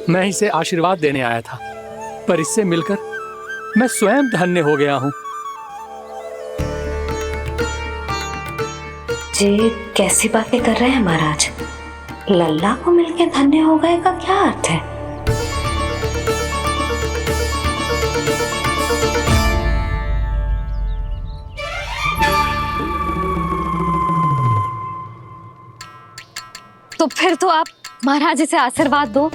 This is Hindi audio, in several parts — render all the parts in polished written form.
मैं इसे आशीर्वाद देने आया था, पर इससे मिलकर मैं स्वयं धन्य हो गया हूँ। जी कैसी बातें कर रहे हैं महाराज? लल्ला को मिलके धन्य हो गए का क्या अर्थ है? तो फिर तो आप महाराज इसे आशीर्वाद दो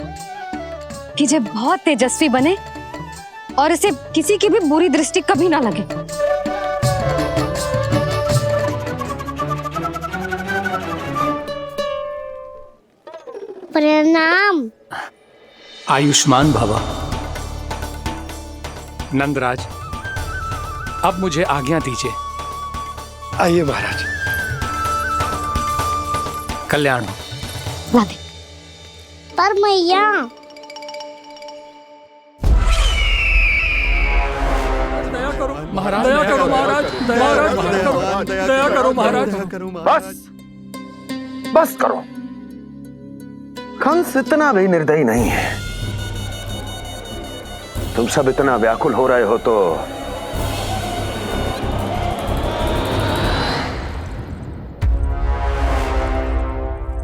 कि ये बहुत तेजस्वी बने और इसे किसी की भी बुरी दृष्टि कभी ना लगे। प्रणाम। आयुष्मान भव। नंदराज, अब मुझे आज्ञा दीजिए। आइए महाराज। कल्याण हो। राधे। पर मैया दया करो महाराज, दया करो महाराज, दया करो महाराज। बस करो। कंस इतना भी निर्दयी नहीं है। तुम सब इतना व्याकुल हो रहे हो तो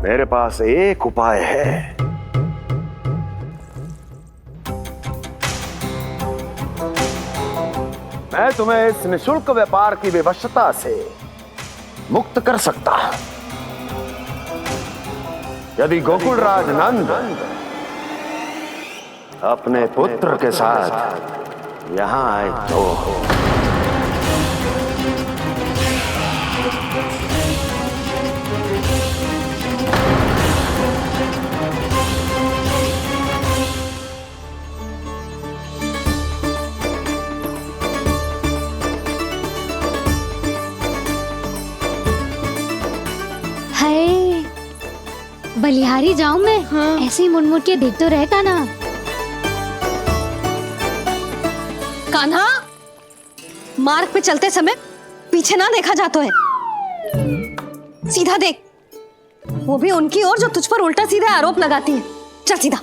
मेरे पास एक उपाय है। मैं तुम्हें इस निशुल्क व्यापार की विवशता से मुक्त कर सकता। यदि गोकुलराज नंद अपने पुत्र के साथ यहां आए तो बलिहारी जाऊं मैं? हाँ। ऐसे ही मुड़ मुड़ के देख तो रहे कान्हा। कान्हा, मार्ग पे चलते समय पीछे ना देखा जाता है, सीधा देख। वो भी उनकी ओर जो तुझ पर उल्टा सीधे आरोप लगाती है। चल सीधा।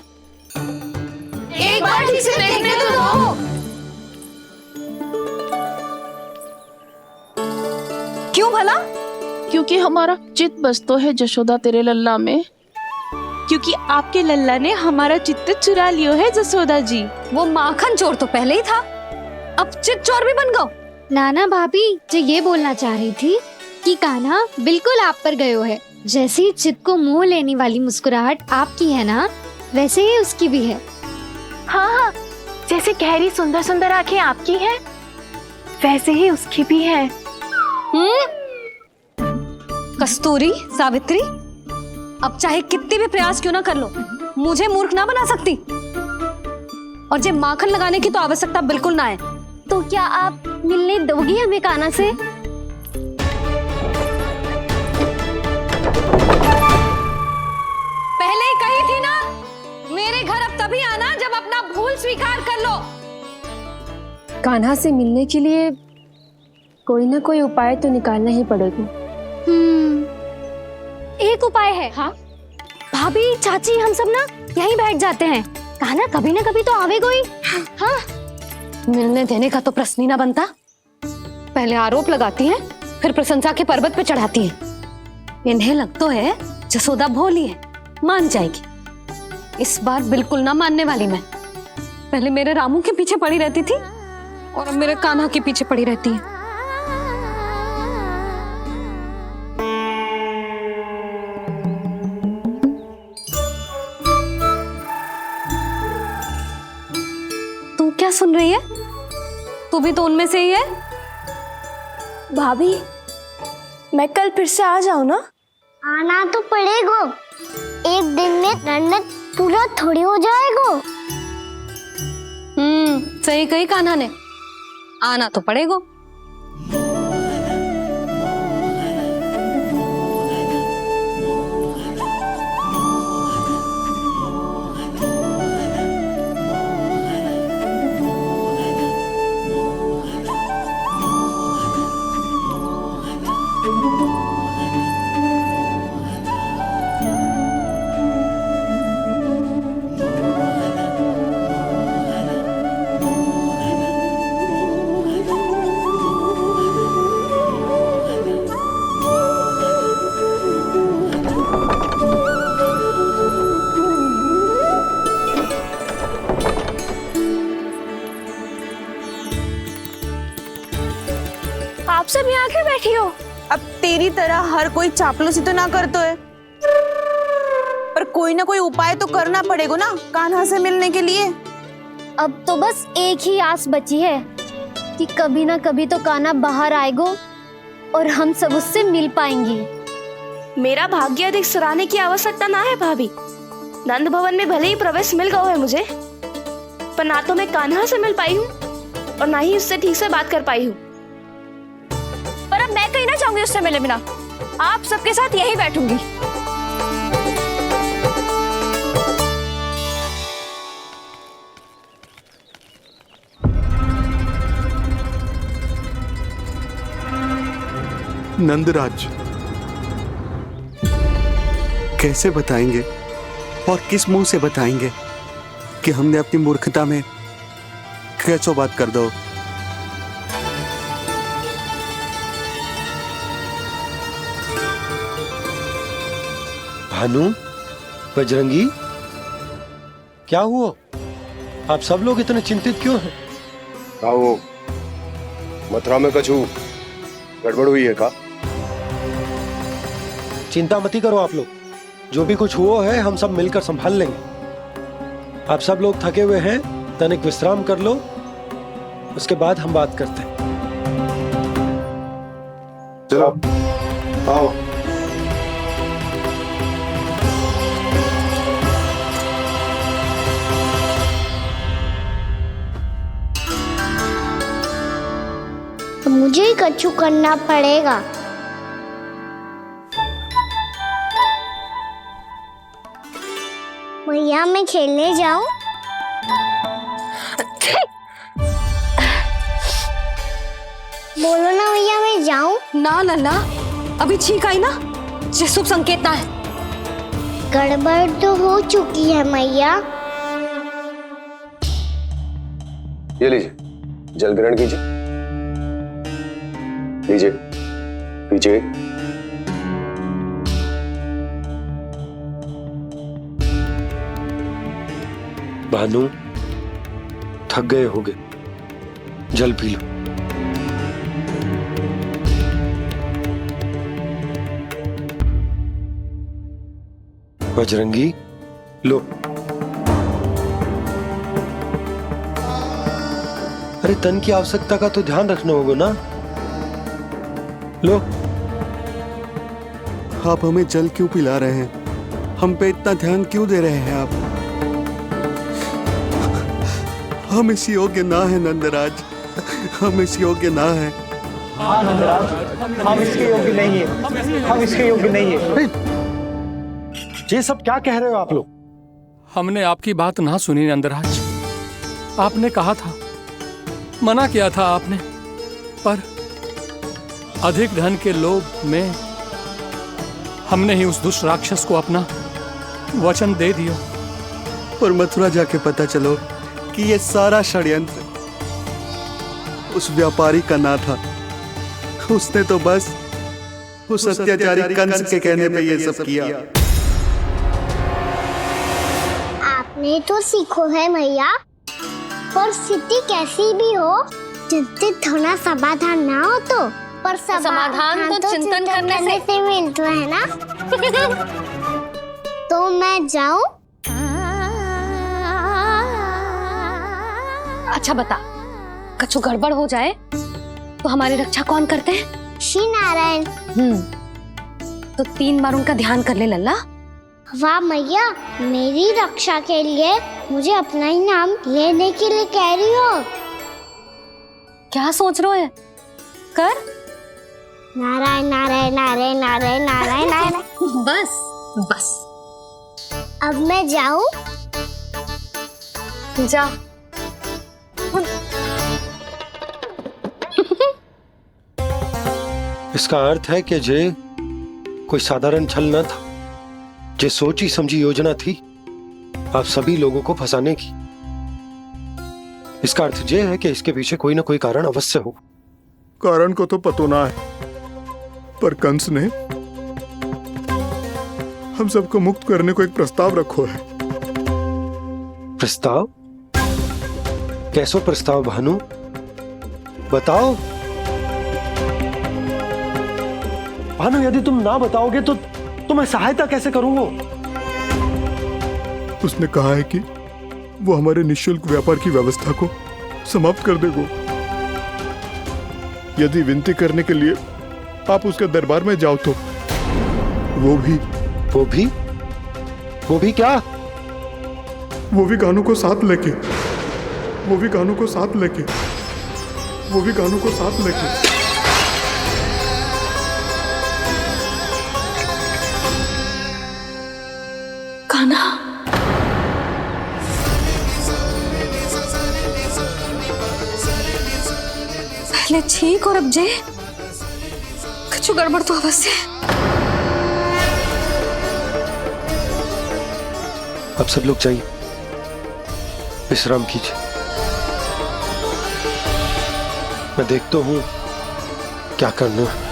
एक बार ठीक से देखने तो दो। क्यों भला? क्योंकि हमारा चित्त बसतो है जशोदा तेरे लल्ला में। क्योंकि आपके लल्ला ने हमारा चित्त चुरा लियो है जसोदा जी। वो माखन चोर तो पहले ही था, अब चित्त चोर भी बन गो। नाना भाभी जो ये बोलना चाह रही थी कि कान्हा बिल्कुल आप पर गयो है। जैसे ही चित्त को मोह लेने वाली मुस्कुराहट आपकी है ना, वैसे ही उसकी भी है। हाँ हाँ, जैसे गहरी सुंदर सुंदर आंखें आपकी हैं, वैसे ही उसकी भी है। कस्तूरी, सावित्री, अब चाहे कितने भी प्रयास क्यों ना कर लो, मुझे मूर्ख ना बना सकती। और जे माखन लगाने की तो आवश्यकता बिल्कुल ना है। तो क्या आप मिलने दोगी हमें कान्हा से? पहले ही कही थी ना, मेरे घर अब तभी आना जब अपना भूल स्वीकार कर लो। कान्हा से मिलने के लिए कोई ना कोई उपाय तो निकालना ही पड़ेगा। एक उपाय है। हाँ? भाभी, चाची, हम सब ना यहीं बैठ जाते हैं। कान्हा कभी ना कभी तो आवेगा ही। हाँ। मिलने देने का तो प्रश्न ही ना बनता। पहले आरोप लगाती हैं, फिर प्रशंसा के पर्वत पे चढ़ाती हैं। इन्हें लगता है जसोदा भोली है, मान जाएगी। इस बार बिल्कुल ना मानने वाली मैं। पहले मेरे रामू के पीछे पड़ी रहती थी और अब मेरे कान्हा के पीछे पड़ी रहती है। तू क्या सुन रही है? तू भी तो उनमें से ही है। भाभी, मैं कल फिर से आ जाऊं ना? आना तो पड़ेगा। एक दिन में रन्नत पूरा थोड़ी हो जाएगा। सही कही कान्हा ने, आना तो पड़ेगा। सब यहाँ आके बैठी हो? अब तेरी तरह हर कोई चापलूसी तो ना करतो है, पर कोई ना कोई उपाय तो करना पड़ेगा ना कान्हा से मिलने के लिए। अब तो बस एक ही आस बची है कि कभी ना कभी तो कान्हा बाहर आएगो और हम सब उससे मिल पाएंगे। मेरा भाग्य अधिक सराहने की आवश्यकता ना है भाभी। नंद भवन में भले ही प्रवेश मिल गया है मुझे, पर ना तो मैं कान्हा से मिल पाई हूँ और ना ही उससे ठीक से बात कर पाई हूँ। पर अब मैं कहीं ना जाऊंगी उससे मिले बिना, आप सबके साथ यही बैठूंगी। नंदराज, कैसे बताएंगे और किस मुंह से बताएंगे कि हमने अपनी मूर्खता में कैसो बात कर दो। भानु, बजरंगी, क्या हुआ? आप सब लोग इतने चिंतित क्यों हैं? आओ, मथुरा में कछु गड़बड़ हुई है का? चिंता मती करो आप लोग, जो भी कुछ हुआ है हम सब मिलकर संभाल लेंगे। आप सब लोग थके हुए हैं, तनिक विश्राम कर लो, उसके बाद हम बात करते हैं। चलो आओ। मुझे ही कछु करना पड़ेगा। भैया मैं खेलने जाऊं? बोलो ना भैया मैं जाऊं? ना लल्ला, अभी छींक आई ना, ये शुभ संकेत ना है। गड़बड़ तो हो चुकी है मैया। ये लीजिए, जल ग्रहण कीजिए। लीजिए, पीछे। भानु, थक गए होगे, जल पी लो। बजरंगी, लो। अरे तन की आवश्यकता का तो ध्यान रखना होगा ना, लो। आप हमें जल क्यों पिला रहे हैं? हम पे इतना ध्यान क्यों दे रहे हैं आप? हम इस योग्य ना है नंदराज, हम इस योग्य ना है। हाँ नंदराज, हम इसके योग्य नहीं है, हम इसके योग्य नहीं है। ये सब क्या कह रहे हो आप लोग? हमने आपकी बात ना सुनी नंदराज। आपने कहा था, मना किया था आपने, पर अधिक धन के लोभ में हमने ही उस दुष्ट राक्षस को अपना वचन दे दिया। पर मथुरा जाके पता चलो कि ये सारा षड्यंत्र उस व्यापारी का ना था। उसने तो बस उस अत्याचारी कंस के कहने पे ये सब किया। आपने तो सीखो है मैया, पर स्थिति कैसी भी हो, चिंतित होना समाधान ना हो तो, पर समाधान तो चिंतन करने से मिलता है ना। तो मैं जाऊं? अच्छा बता, कछु गड़बड़ हो जाए तो हमारी रक्षा कौन करते हैं? श्री नारायण। तो 3 बार उनका ध्यान कर ले लल्ला। वाह मैया, मेरी रक्षा के लिए मुझे अपना ही नाम लेने के लिए कह रही हो? क्या सोच रहे हो? कर। नारायण नारायण नारायण नारायण नारायण नारायण। बस बस, अब मैं जाऊं? जा। इसका अर्थ है कि जे कोई साधारण छल न था, जे सोची समझी योजना थी आप सभी लोगों को फंसाने की। इसका अर्थ ये है कि इसके पीछे कोई ना कोई कारण अवश्य हो। कारण को तो पतो ना है, पर कंस ने हम सबको मुक्त करने को एक प्रस्ताव रखो है। प्रस्ताव? कैसो प्रस्ताव भानु, बताओ। भानु, यदि तुम ना बताओगे तो मैं सहायता कैसे करूंगा? उसने कहा है कि वो हमारे निःशुल्क व्यापार की व्यवस्था को समाप्त कर देगा। यदि विनती करने के लिए आप उसके दरबार में जाओ तो वो भी क्या? वो भी कानू को साथ लेके कान्हा, पहले ठीक और अब जे कुछ गड़बड़ तो अवश्य है। अब सब लोग जाइए, विश्राम कीजिए। मैं देखता हूं क्या करना है।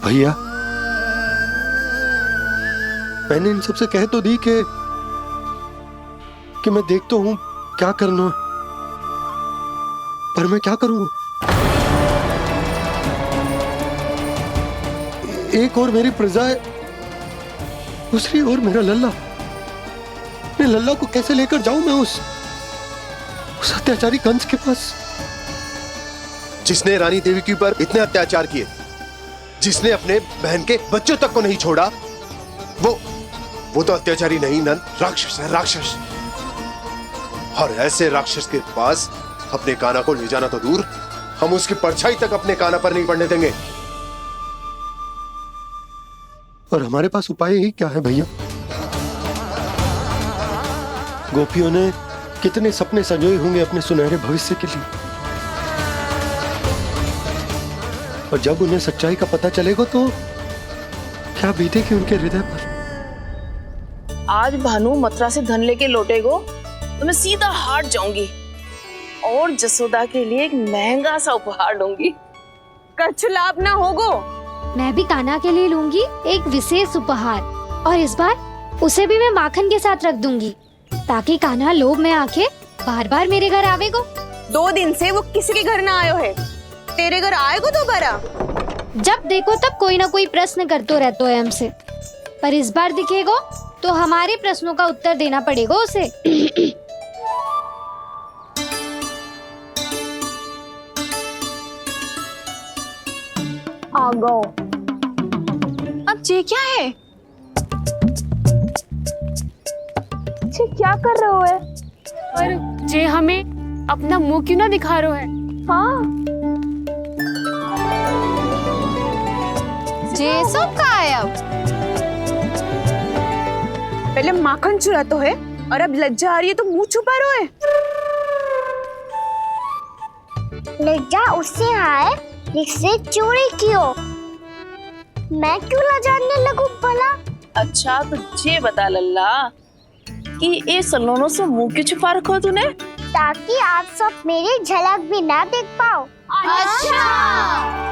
भैया, मैंने इन सबसे कह तो दी कि मैं देखता हूं क्या करना, पर मैं क्या करूंगा? एक और मेरी प्रजा है, दूसरी ओर मेरा लल्ला। मैं लल्ला को कैसे लेकर जाऊं मैं उस अत्याचारी कंस के पास? जिसने रानी देवी के ऊपर इतने अत्याचार किए, जिसने अपने बहन के बच्चों तक को नहीं छोड़ा, वो तो अत्याचारी नहीं नंद, राक्षस है, राक्षस। और ऐसे राक्षस के पास अपने कान्हा को ले जाना तो दूर, हम उसकी परछाई तक अपने कान्हा पर नहीं पड़ने देंगे। और हमारे पास उपाय ही क्या है भैया? गोपियों ने कितने सपने संजोए होंगे अपने सुनहरे भविष्य के लिए, और जब उन्हें सच्चाई का पता चलेगा तो क्या बीतेगी उनके हृदय पर? आज भानु मथुरा से धन लेके लौटेगो तो मैं सीधा हाट जाऊंगी और जसोदा के लिए एक महंगा सा उपहार लूंगी। कछ लाभ ना होगो। मैं भी कान्हा के लिए लूंगी एक विशेष उपहार, और इस बार उसे भी मैं माखन के साथ रख दूंगी, ताकि कान्हा लोभ में आके बार बार मेरे घर आवेगो। 2 दिन से वो किसी के घर ना आयो है, तेरे घर आएगो दोबारा? जब देखो तब कोई ना कोई प्रश्न करते रहते हो हमसे, पर इस बार दिखेगो तो हमारे प्रश्नों का उत्तर देना पड़ेगा उसे। आ गो। अब ये क्या है? ये क्या कर रहे हो है? पर जे हमें अपना मुंह क्यों ना दिखा रहे है? हाँ, जे सब का है अब? पहले माखन चुरा तो है और अब लज्जा आ रही है तो मुंह छुपा रहे है। लज्जा उससे आए जिससे चोरी कियो। मैं क्यों लजाने लगूं भला? अच्छा तो ये बता लल्ला कि ये सलोनों से मुंह क्यों छुपा रखो तूने? ताकि आप सब मेरी झलक भी ना देख पाओ। अच्छा।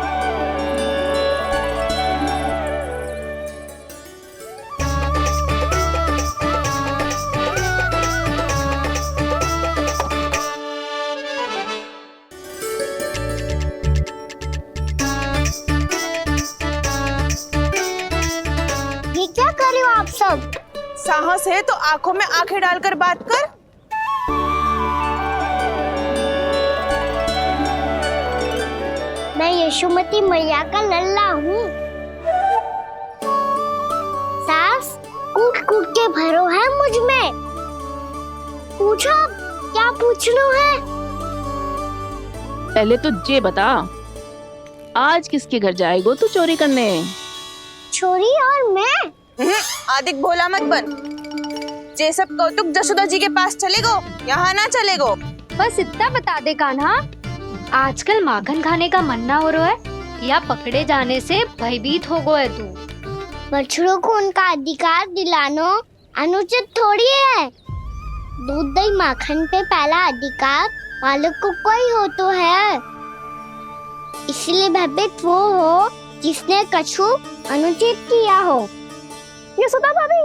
ये क्या कर रहे हो आप सब? साहस है तो आंखों में आंखें डालकर बात कर। मैं यशोमती मैया का लल्ला हूँ। सास कूट कूट के भरो है मुझ में। पूछो क्या पूछना है? पहले तो ये बता, आज किसके घर जाएगो तू चोरी करने? छोरी और मैं? आदिक भोला मत बन। ये सब कौतुक जशोदा जी के पास चलेगो, यहाँ ना चलेगो। बस इतना बता दे कान्हा, आजकल माखन खाने का मन ना हो रहा है या पकड़े जाने से भयभीत हो गए तू? बछड़ों को उनका अधिकार दिलाना अनुचित थोड़ी है। दूध दही माखन पे पहला अधिकार मालिक को कोई हो तो है। इसलिए भयभीत वो हो जिसने कछु अनुचित किया हो। यशोदा भाभी।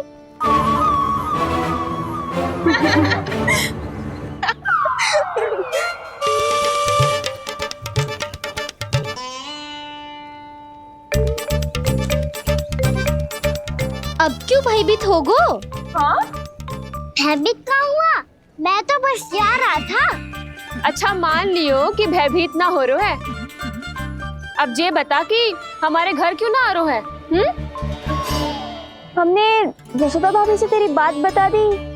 अब क्यों भयभीत हो गो? हाँ? भयभीत क्या हुआ? मैं तो बस जा रहा था। अच्छा मान लियो कि भयभीत ना हो रहा है। अब ये बता कि हमारे घर क्यों ना आ रहा है? हमने यशोदा भाभी से तेरी बात बता दी,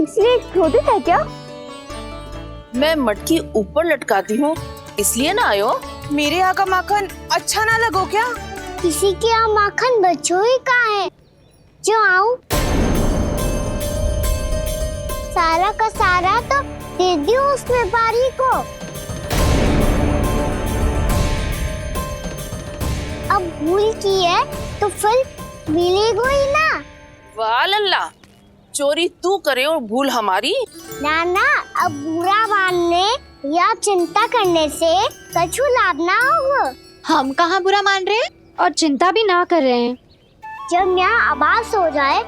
इसलिए क्रोधित है क्या? मैं मटकी ऊपर लटकाती हूँ इसलिए ना आयो। मेरे यहाँ का माखन अच्छा ना लगो क्या? किसी के यहाँ माखन बच्चों ही कहाँ है जो आऊं? सारा का सारा तो दे दियो उस व्यापारी को। अब भूल की है तो फल मिलेगा ही ना। वाह लल्ला, चोरी तू करे और भूल हमारी। ना ना, अब बुरा मानने या चिंता करने से कछु लाभ ना होगा। हम कहाँ बुरा मान रहे हैं और चिंता भी ना कर रहे हैं। जब यहाँ आभास हो जाए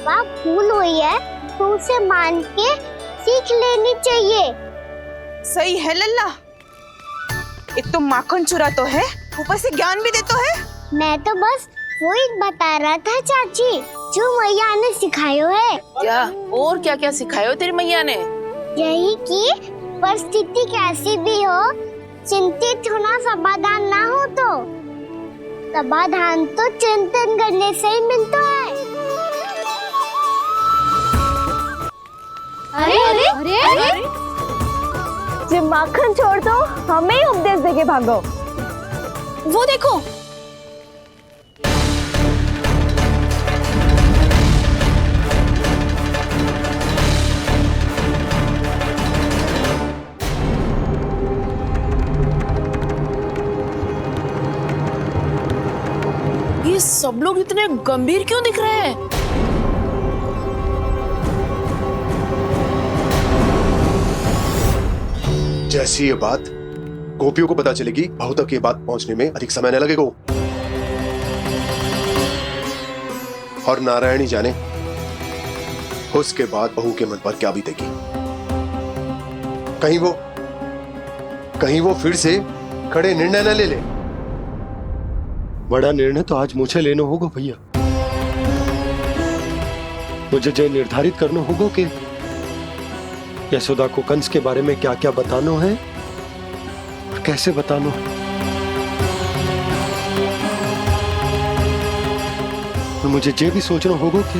वह भूल हुई है तो उसे मान के सीख लेनी चाहिए। सही है लल्ला, एक तो माखन चुरा तो है, ऊपर से ज्ञान भी देता है। मैं तो बस वही बता रहा था चाची जो मैया ने सिखायो है। क्या और क्या क्या सिखायो तेरी मैया ने? यही कि परिस्थिति कैसी भी हो चिंतित होना समाधान ना हो तो समाधान तो चिंतन करने से ही मिलता है। अरे अरे अरे, अरे? जो माखन छोड़ दो, हमें ही उपदेश देके भागो। वो देखो, ये सब लोग इतने गंभीर क्यों दिख रहे हैं? जैसी ये बात गोपियों को पता चलेगी, बहू तक ये बात पहुंचने में अधिक समय न लगेगा। और नारायणी जाने उसके बाद बहू के मन पर क्या बीतेगी। कहीं वो फिर से खड़े निर्णय न ले ले। बड़ा निर्णय तो आज मुझे लेना होगा भैया। मुझे जो निर्धारित करना होगा कि यशोदा को कंस के बारे में क्या क्या बताना है और कैसे बताना है। और मुझे ये भी सोचना होगा कि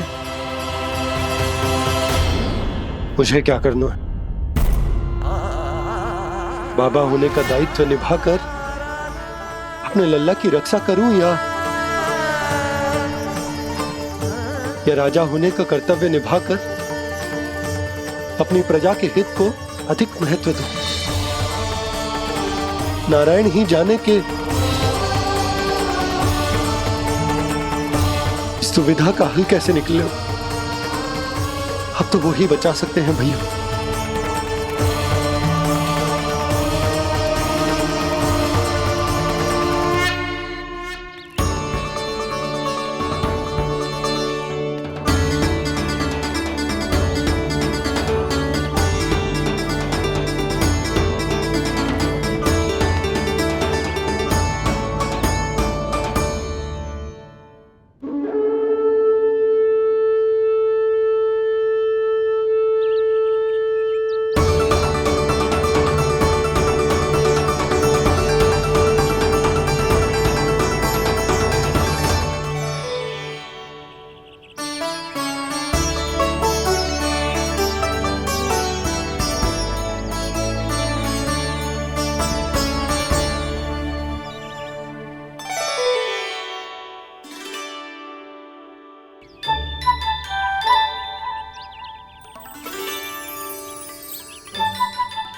मुझे क्या करना है। बाबा होने का दायित्व निभाकर अपने लल्ला की रक्षा करूं या राजा होने का कर्तव्य निभाकर अपनी प्रजा के हित को अधिक महत्व दूं। नारायण ही जाने के इस दुविधा का हल कैसे निकले। अब तो वो ही बचा सकते हैं भैया।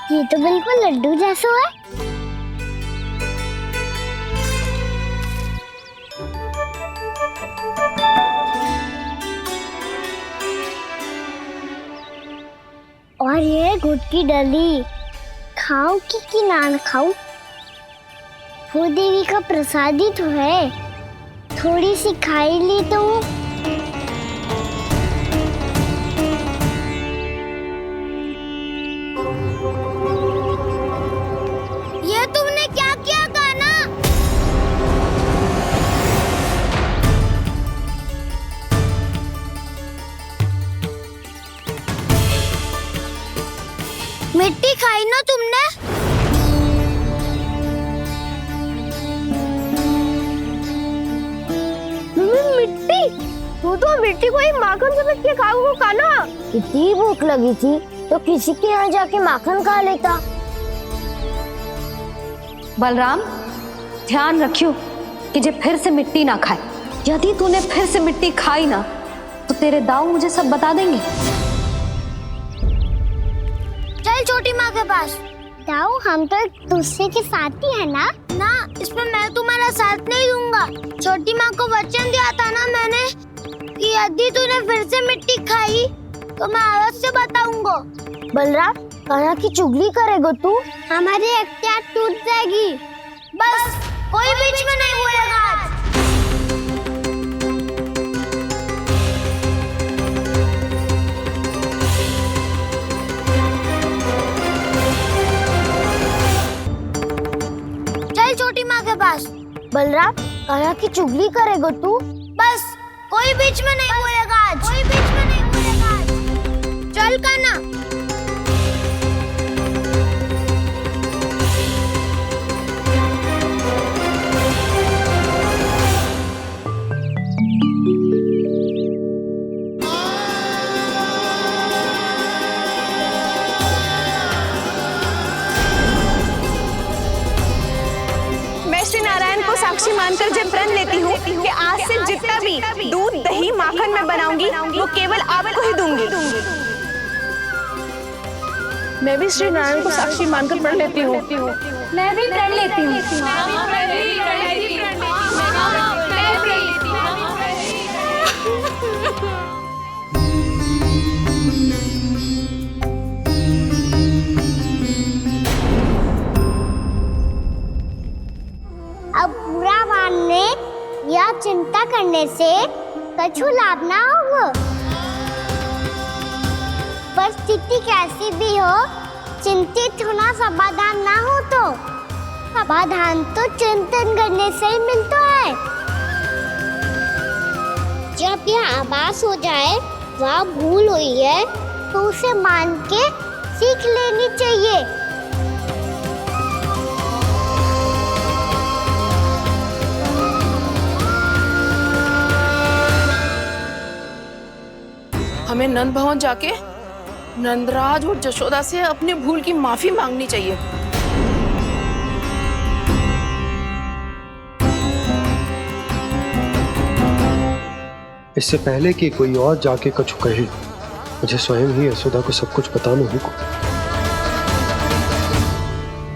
ये तो बिल्कुल लड्डू जैसा है। और ये गुड़ की डली खाऊं कि ना खाऊं? भूदेवी का प्रसाद ही तो है, थोड़ी सी खाई ली तो। ये तुमने क्या किया कान्हा? मिट्टी खाई ना तुमने? मिट्टी? तू तो मिट्टी को ही माखन से पीट के खाओगे कान्हा। कितनी भूख लगी थी तो किसी के यहाँ जाके माखन खा लेता। बलराम, ध्यान रखियो कि जे फिर से मिट्टी ना खाए। यदि तूने फिर से मिट्टी खाई ना तो तेरे दाऊ मुझे सब बता देंगे। चल छोटी माँ के पास। दाऊ, हम तो एक दूसरे के साथी है ना? ना, इसमें मैं तुम्हारा साथ नहीं दूंगा। छोटी माँ को वचन दिया था ना मैंने कि यदि तूने फिर से मिट्टी खाई तो मैं आवाज से बताऊंगा। बलराम, कान्हा की चुगली करेगा तू? हमारी अख्तियार टूट जाएगी। बस कोई बीच में नहीं बोलेगा आज। चल छोटी माँ के पास। बलराम, कान्हा की चुगली करेगा तू? बस कोई बीच में नहीं बोलेगा आज। कोई बीच में नहीं बोलेगा आज। चल कान्हा। श्री नारायण को साक्षी मानकर जब प्रण लेती हूँ कि आज से जितना भी दूध दही माखन मैं बनाऊंगी वो केवल आपको ही दूंगी। मैं भी श्री नारायण को साक्षी मानकर प्रण लेती हूँ। मैं भी प्रण लेती हूँ। अब बुरा मानने या चिंता करने से कछु लाभ ना होगा। परिस्थिति कैसी भी हो, चिंतित होना समाधान ना हो तो समाधान तो चिंतन करने से ही मिलता है। जब यह आभास हो जाए वह भूल हुई है तो उसे मान के सीख लेनी चाहिए। हमें नंद भवन जाके नंदराज और जशोदा से अपनी भूल की माफी मांगनी चाहिए। इससे पहले कि कोई और जाके कछु कहे, मुझे स्वयं ही यशोदा को सब कुछ बताना होगा।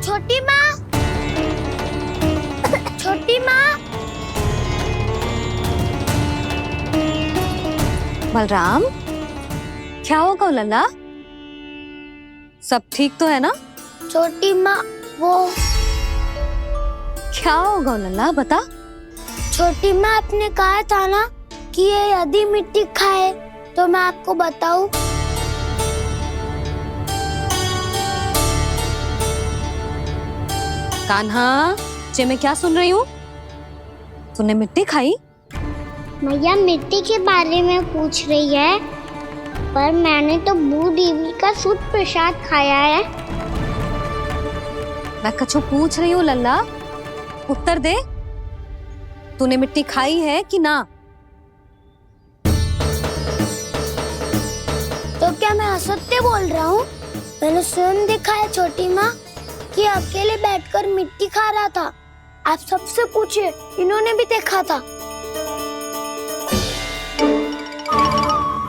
छोटी माँ, छोटी माँ। बलराम, क्या होगा लल्ला? सब ठीक तो है ना? छोटी माँ, वो क्या होगा लल्ला, बता। छोटी माँ, आपने कहा था ना कि ये यदि मिट्टी खाए तो मैं आपको बताऊं। कान्हा, जे मैं क्या सुन रही हूँ? तूने मिट्टी खाई? मैया मिट्टी के बारे में पूछ रही है, पर मैंने तो भूदेवी का शुद्ध प्रसाद खाया है। मैं कछु पूछ रही हूँ लल्ला, उत्तर दे। तूने मिट्टी खाई है कि ना? तो क्या मैं असत्य बोल रहा हूँ? मैंने स्वयं देखा है छोटी माँ कि अकेले बैठकर मिट्टी खा रहा था। आप सबसे पूछिए, इन्होंने भी देखा था।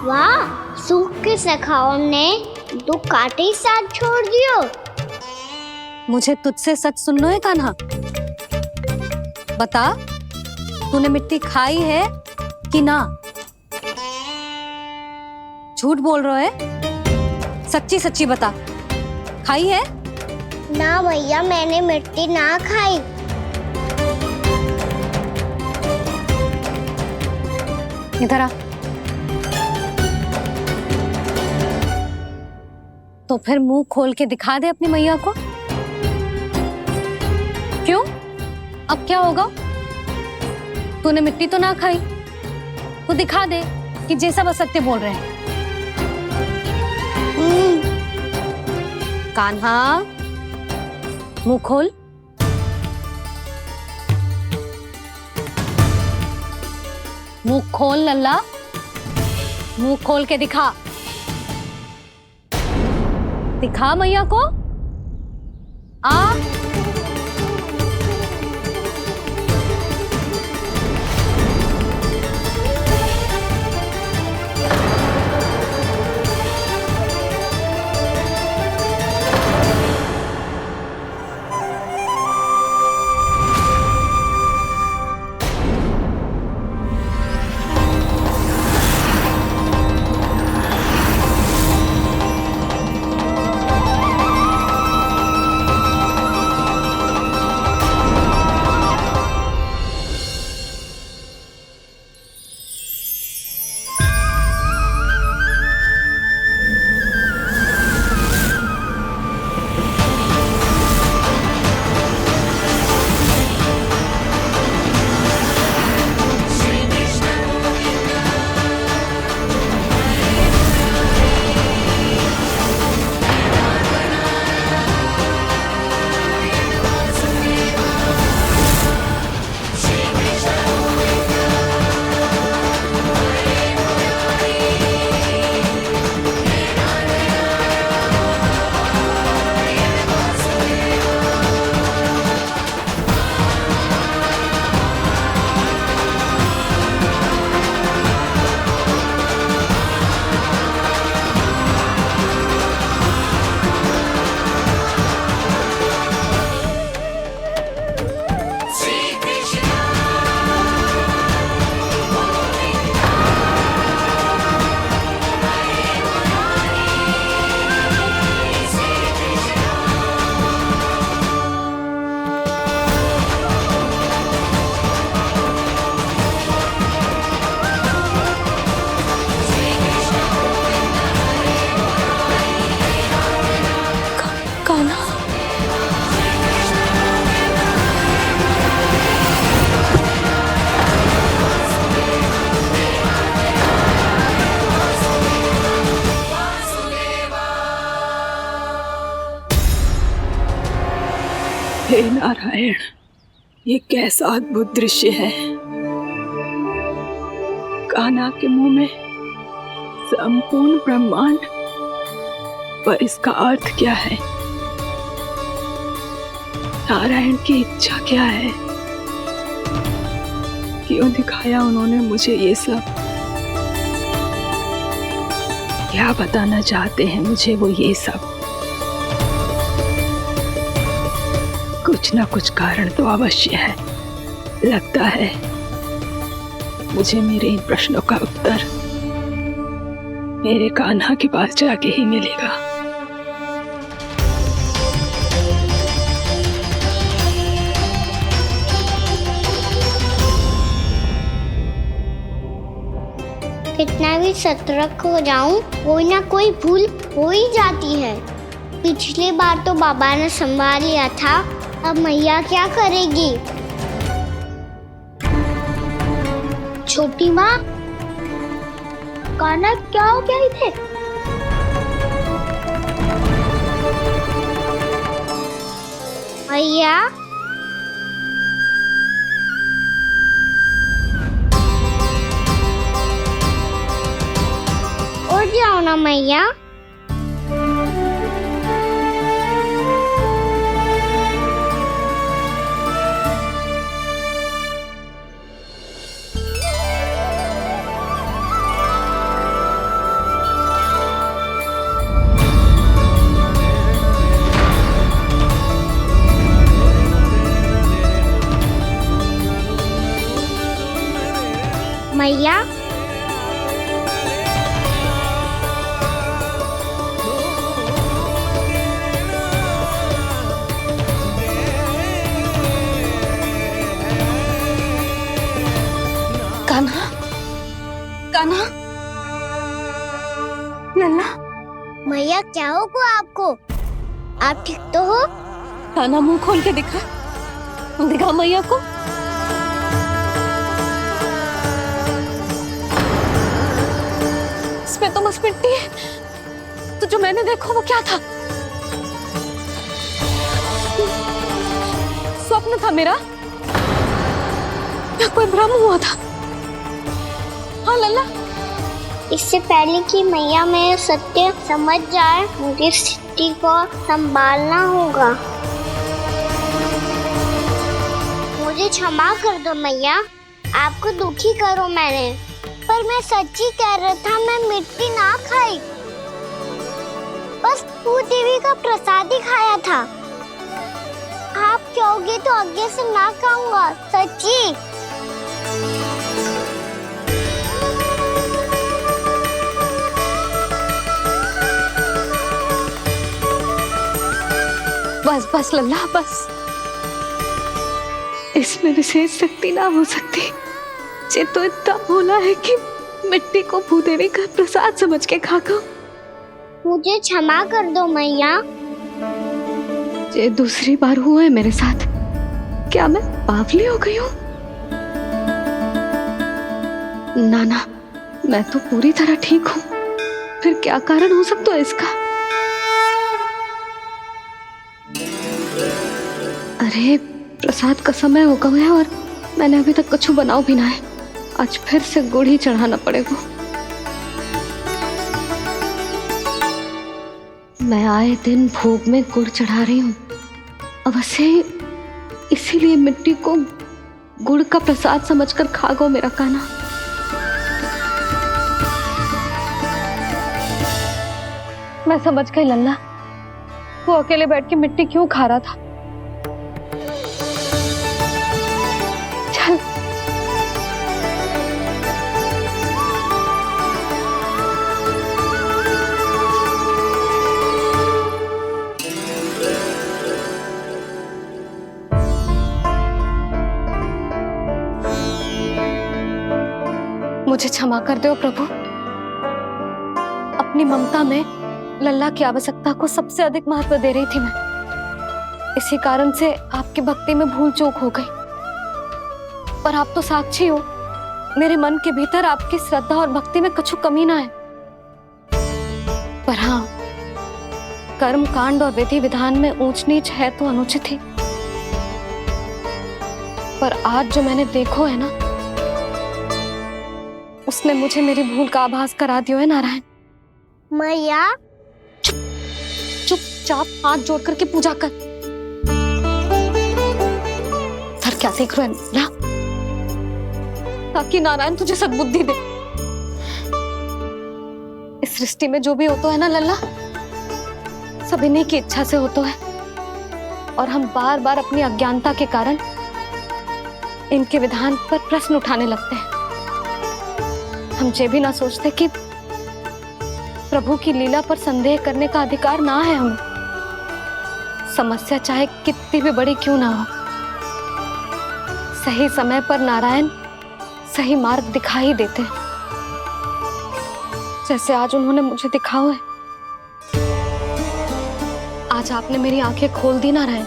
वाह, सूख के सखाओं ने 2 कांटे ही साथ छोड़ दियो। मुझे तुझसे सच सुनना है कान्हा। बता, तूने मिट्टी खाई है कि ना? झूठ बोल रहा है, सच्ची सच्ची बता, खाई है? ना भैया, मैंने मिट्टी ना खाई। इधर आ। तो फिर मुंह खोल के दिखा दे अपनी मैया को। क्यों? अब क्या होगा? तूने मिट्टी तो ना खाई, तो दिखा दे कि जे सब असत्य बोल रहे हैं। कान्हा, मुंह खोल। मुंह खोल लल्ला, मुंह खोल के दिखा। दिखा मैया को। आ हे नारायण, ये कैसा अद्भुत दृश्य है। कान्हा के मुंह में संपूर्ण ब्रह्मांड, पर इसका अर्थ क्या है? नारायण की इच्छा क्या है? क्यों दिखाया उन्होंने मुझे ये सब? क्या बताना चाहते हैं मुझे वो ये सब? कुछ ना कुछ कारण तो अवश्य है। लगता है मुझे मेरे इन प्रश्नों का उत्तर मेरे कान्हा के पास जाके ही मिलेगा। कितना भी सतर्क हो जाऊं, कोई ना कोई भूल हो ही जाती है। पिछली बार तो बाबा ने संभाल लिया था, अब मैया क्या करेगी? छोटी माँ, कान्हा क्या हो गया इधर? मैया, उठ जाओ ना मैया। मैया, कान्हा, कान्हा, लल्ला, मैया क्या होगा आपको? आप ठीक तो हो? कान्हा मुंह खोल के दिखा, दिखा मैया को। इसमें तो बस मिट्टी है, तो जो मैंने देखा वो क्या था? स्वप्न था मेरा या कोई भ्रम हुआ था? हाँ लल्ला, इससे पहले कि मैया मेरे सत्य समझ जाए, मुझे सिद्धि को संभालना होगा। मुझे क्षमा कर दो मैया, आपको दुखी करो मैंने, पर मैं सच्ची कह रहा था, मैं मिट्टी ना खाई, बस तू देवी का प्रसाद ही खाया था। आप कहोगे तो आगे से ना खाऊंगा, सच्ची। बस बस लल्ला, बस। इसमें विशेष शक्ति ना हो सकती। ये तो इतना भोला है कि मिट्टी को भूदेवी का प्रसाद समझ के खागा। मुझे क्षमा कर दो मैया। ये दूसरी बार हुआ है मेरे साथ। क्या मैं बावली हो गई हूँ? ना, मैं तो पूरी तरह ठीक हूँ। फिर क्या कारण हो सकता है इसका? अरे प्रसाद का समय हो गया है और मैंने अभी तक कछु बनाओ भी ना है। आज फिर से गुड़ ही चढ़ाना पड़ेगा। मैं आए दिन भोग में गुड़ चढ़ा रही हूँ, अवश्य इसीलिए मिट्टी को गुड़ का प्रसाद समझकर खा गो मेरा कान्हा। मैं समझ गई लल्ला, वो अकेले बैठ के मिट्टी क्यों खा रहा था। चल मुझे क्षमा कर दो प्रभु। अपनी ममता में लल्ला की आवश्यकता को सबसे अधिक महत्व दे रही थी मैं। इसी कारण से आपकी भक्ति में भूल चूक हो गई। पर आप तो साक्षी हो, मेरे मन के भीतर आपकी श्रद्धा और भक्ति में कछु कमी ना है। पर हाँ, कर्म कांड और विधि विधान में ऊंच नीच है तो अनुचित ही। पर आज जो मैंने देखो है ना, उसने मुझे मेरी भूल का आभास करा दियो है नारायण। मैया चुपचाप हाथ जोड़ करके पूजा कर। सर क्या सीख रहे हैं ना? ताकि नारायण तुझे सद्बुद्धि दे। इस सृष्टि में जो भी होता है ना लल्ला, सब इन्हीं की इच्छा से होता है। और हम बार बार अपनी अज्ञानता के कारण इनके विधान पर प्रश्न उठाने लगते हैं। हम ये भी ना सोचते कि प्रभु की लीला पर संदेह करने का अधिकार ना है हमें। समस्या चाहे कितनी भी बड़ी क्यों ना हो, सही समय पर नारायण सही मार्ग दिखा ही देते हैं, जैसे आज उन्होंने मुझे दिखाओ है। आज आपने मेरी आंखें खोल दी नारायण।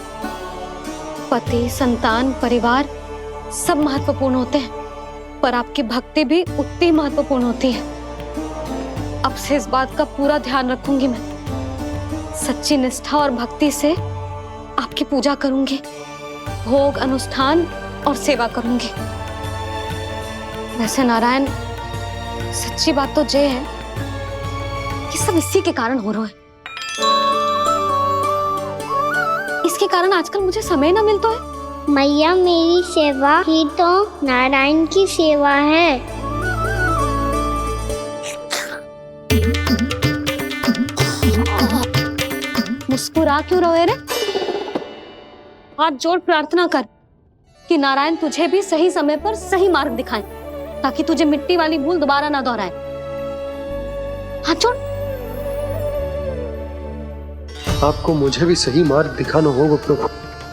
पति, संतान, परिवार सब महत्वपूर्ण होते हैं, पर आपकी भक्ति भी उतनी महत्वपूर्ण होती है। अब से इस बात का पूरा ध्यान रखूंगी मैं। सच्ची निष्ठा और भक्ति से आपकी पूजा करूंगी, भोग, अनुष्ठान और सेवा करूंगी। वैसे नारायण, सच्ची बात तो ये है कि सब इसी के कारण हो रहा है। इसके कारण आजकल मुझे समय ना मिलता है। मैया, मेरी सेवा ही तो नारायण की सेवा है। मुस्कुरा क्यों रहे रे? हाथ जोड़ प्रार्थना कर कि नारायण तुझे भी सही समय पर सही मार्ग दिखाएं, ताकि तुझे मिट्टी वाली भूल दोबारा ना दोहराए। हाथ जोड़। आपको मुझे भी सही मार्ग दिखाना होगा प्रभु।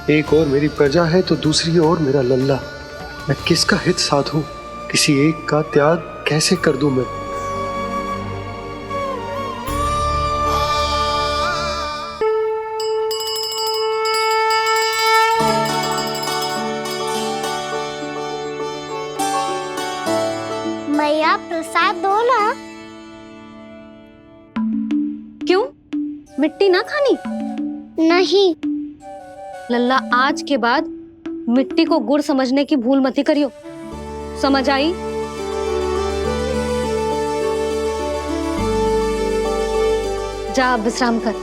एक और मेरी प्रजा है तो दूसरी ओर मेरा लल्ला। मैं किसका हित साधूं? किसी एक का त्याग कैसे कर दूं मैं? मैया प्रसाद दो ना। क्यों? मिट्टी ना खानी? नहीं। लल्ला, आज के बाद मिट्टी को गुड़ समझने की भूल मत करियो। समझ आई? जा अब विश्राम कर।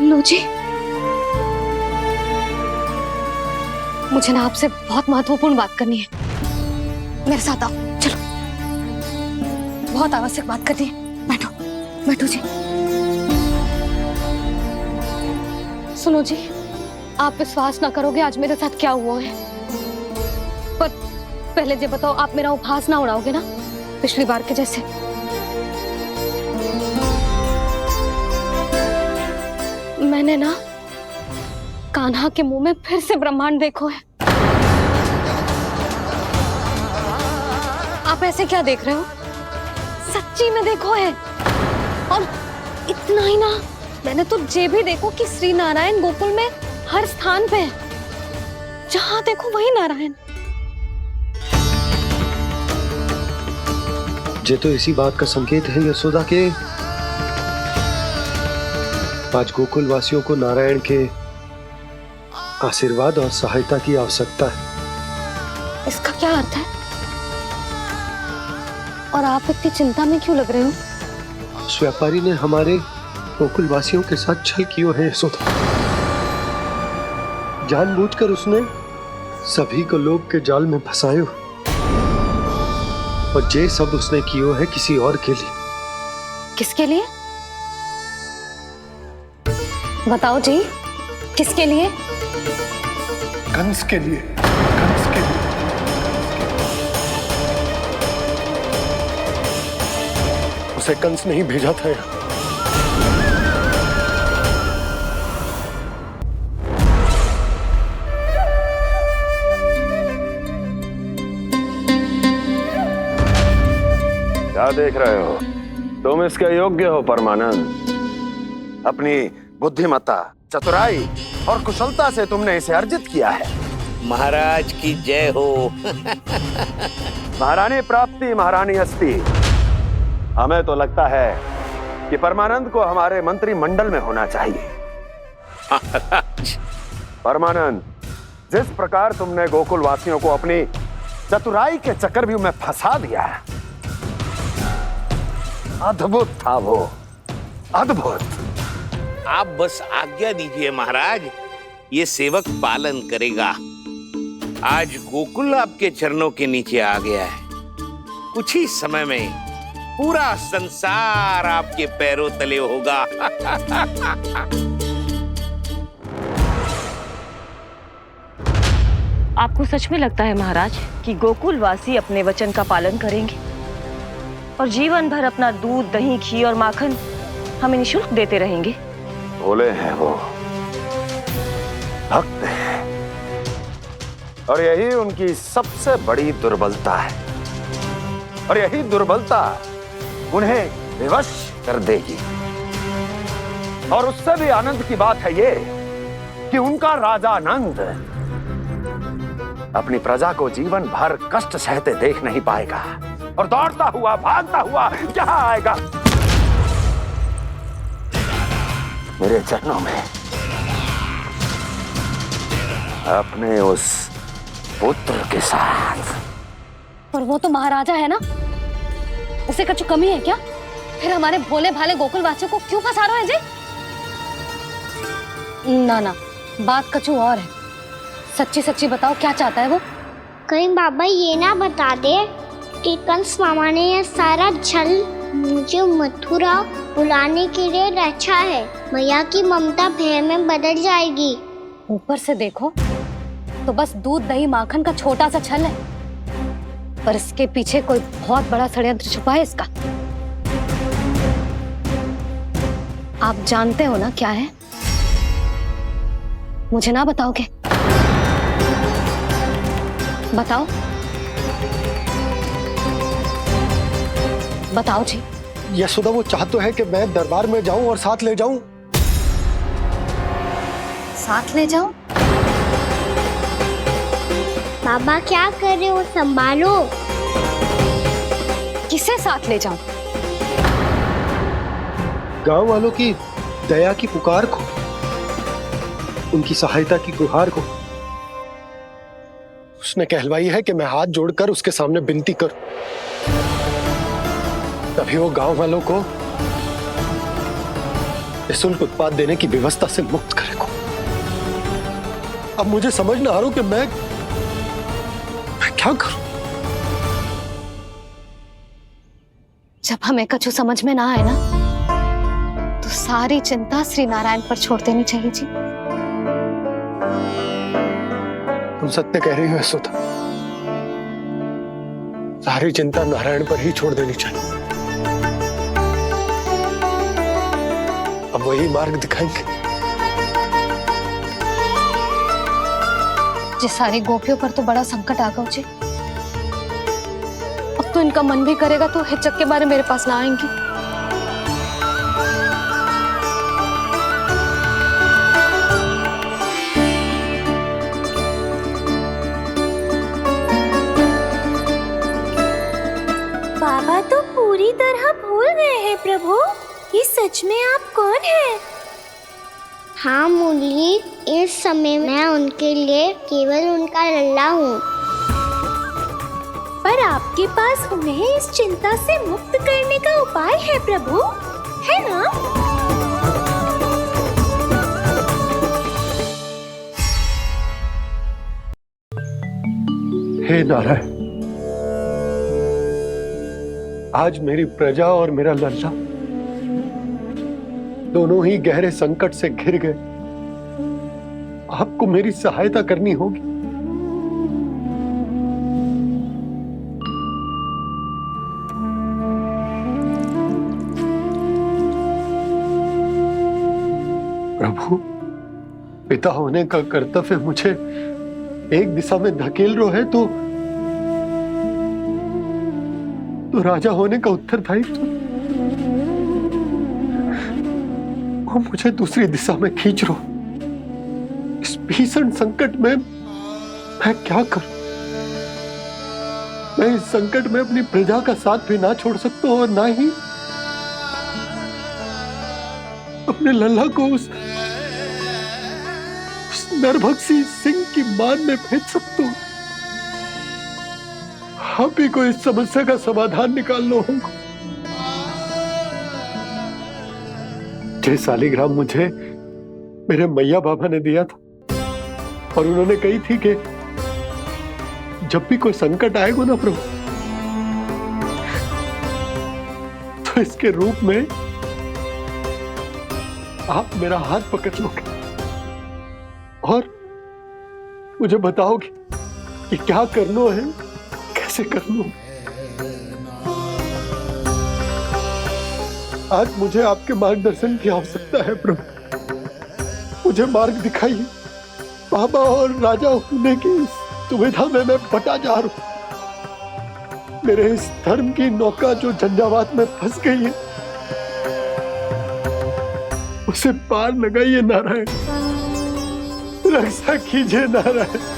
लो जी, मुझे ना आपसे बहुत महत्वपूर्ण बात करनी है। मेरे साथ आओ, चलो। बहुत आवश्यक बात करनी है। बैठो, बैठो जी। सुनो जी, आप विश्वास ना करोगे आज मेरे साथ क्या हुआ है। पर पहले ये बताओ, आप मेरा उपहास ना उड़ाओगे ना पिछली बार के जैसे? मैंने ना कान्हा के मुंह में फिर से ब्रह्मांड देखो है। आप ऐसे क्या देख रहे हो? सच्ची में देखो है। और इतना ही ना, मैंने तो ये भी देखो कि श्री नारायण गोकुल में हर स्थान पे है। जहां देखो वही नारायण। ये तो इसी बात का संकेत है यशोदा के आज गोकुल वासियों को नारायण के आशीर्वाद और सहायता की आवश्यकता है। इसका क्या अर्थ है? और आप इतनी चिंता में क्यों लग रहे हो? उस व्यापारी ने हमारे गोकुल वासियों के साथ छल किया है यशोदा। जानबूझकर उसने सभी को लोग के जाल में फंसायो। और ये सब उसने किया है किसी और के लिए। किसके लिए? बताओ जी, किसके लिए? कंस के लिए। कंस के लिए। उसे कंस नहीं भेजा था यहाँ। क्या देख रहे हो? तुम इसके योग्य हो परमानंद। अपनी बुद्धिमत्ता, चतुराई और कुशलता से तुमने इसे अर्जित किया है। महाराज की जय हो। महारानी प्राप्ति महारानी हस्ती। हमें तो लगता है कि परमानंद को हमारे मंत्रिमंडल में होना चाहिए। परमानंद, जिस प्रकार तुमने गोकुल वासियों को अपनी चतुराई के चक्रव्यूह में फंसा दिया है, अद्भुत था वो, अद्भुत। आप बस आज्ञा दीजिए महाराज, ये सेवक पालन करेगा। आज गोकुल आपके चरणों के नीचे आ गया है। कुछ ही समय में पूरा संसार आपके पैरों तले होगा। आपको सच में लगता है महाराज कि गोकुल वासी अपने वचन का पालन करेंगे और जीवन भर अपना दूध, दही, घी और माखन हमें निःशुल्क देते रहेंगे? भोले हैं वो, भक्त हैं, और यही उनकी सबसे बड़ी दुर्बलता है। और यही दुर्बलता उन्हें विवश कर देगी। और उससे भी आनंद की बात है ये कि उनका राजा नंद अपनी प्रजा को जीवन भर कष्ट सहते देख नहीं पाएगा और दौड़ता हुआ, भागता हुआ यहाँ आएगा मेरे चरणों में, अपने उस पुत्र के साथ। पर वो तो महाराजा है ना, उसे कुछ कमी है क्या? फिर हमारे भोले भाले गोकुल वासियों को क्यों फंसा रहे हैं जी? ना ना, बात कछु और है। सच्ची सच्ची बताओ, क्या चाहता है वो? कहीं बाबा ये ना बता दे कि कंस मामा ने यह सारा छल मुझे मथुरा बुलाने के लिए रचा है। मैया की ममता भय में बदल जाएगी। ऊपर से देखो तो बस दूध दही माखन का छोटा सा छल है, पर इसके पीछे कोई बहुत बड़ा षड्यंत्र छुपा है इसका। आप जानते हो ना क्या है? मुझे ना बताओगे? बताओ बताओ जी। यशोदा वो चाह तो है कि मैं दरबार में जाऊं और साथ ले जाऊं। साथ ले जाऊं? बाबा क्या कर रहे हो, संभालो। किसे साथ ले जाऊं? गांव वालों की दया की पुकार को, उनकी सहायता की गुहार को। उसने कहलवाई है कि मैं हाथ जोड़कर उसके सामने विनती करूं, तभी वो गांव वालों को निःशुल्क उत्पाद देने की व्यवस्था से मुक्त करेगा। अब मुझे समझ ना आ रहा कि मैं क्या करूं। जब हमें कछु समझ में ना आए ना, तो सारी चिंता श्री नारायण पर छोड़ देनी चाहिए जी। तुम सत्य कह रही हो यशोदा, सारी चिंता नारायण पर ही छोड़ देनी चाहिए। अब वही मार्ग दिखाएंगे। जी सारी गोपियों पर तो बड़ा संकट आ गया जी। अब तो इनका मन भी करेगा तो हिचक के बारे मेरे पास ना आएंगी। बाबा तो पूरी तरह भूल गए हैं प्रभु, ये सच में आप कौन हैं? हाँ मुरली, इस समय मैं उनके लिए केवल उनका लल्ला हूँ। पर आपके पास उन्हें इस चिंता से मुक्त करने का उपाय है प्रभु, है ना? हे नारायण, आज मेरी प्रजा और मेरा लल्ला दोनों ही गहरे संकट से घिर गए। आपको मेरी सहायता करनी होगी। प्रभु, पिता होने का कर्तव्य मुझे एक दिशा में धकेल रहा है तो राजा होने का उत्तरदायित्व वो मुझे दूसरी दिशा में खींच रहा। इस भीषण संकट में मैं क्या करूं? मैं इस संकट में अपनी प्रजा का साथ भी ना छोड़ सकता हूं और ना ही अपने लल्ला को उस नरभक्षी सिंह की मान में भेज सकता हूं। आप ही को इस समस्या का समाधान निकालना होगा। जय शालिग्राम मुझे मेरे मैया बाबा ने दिया था और उन्होंने कही थी कि जब भी कोई संकट आएगा ना प्रभु, तो इसके रूप में आप मेरा हाथ पकड़ लोगे और मुझे बताओगे कि क्या करना है, कैसे करना है। आज मुझे आपके मार्गदर्शन की आवश्यकता है प्रभु, मुझे मार्ग दिखाइए। बाबा और राजा होने की दुविधा में मैं बटा जा रहा हूं। मेरे इस धर्म की नौका जो झंझावात में फंस गई है, उसे पार लगाइए नारायण, रक्षा कीजिए नारायण।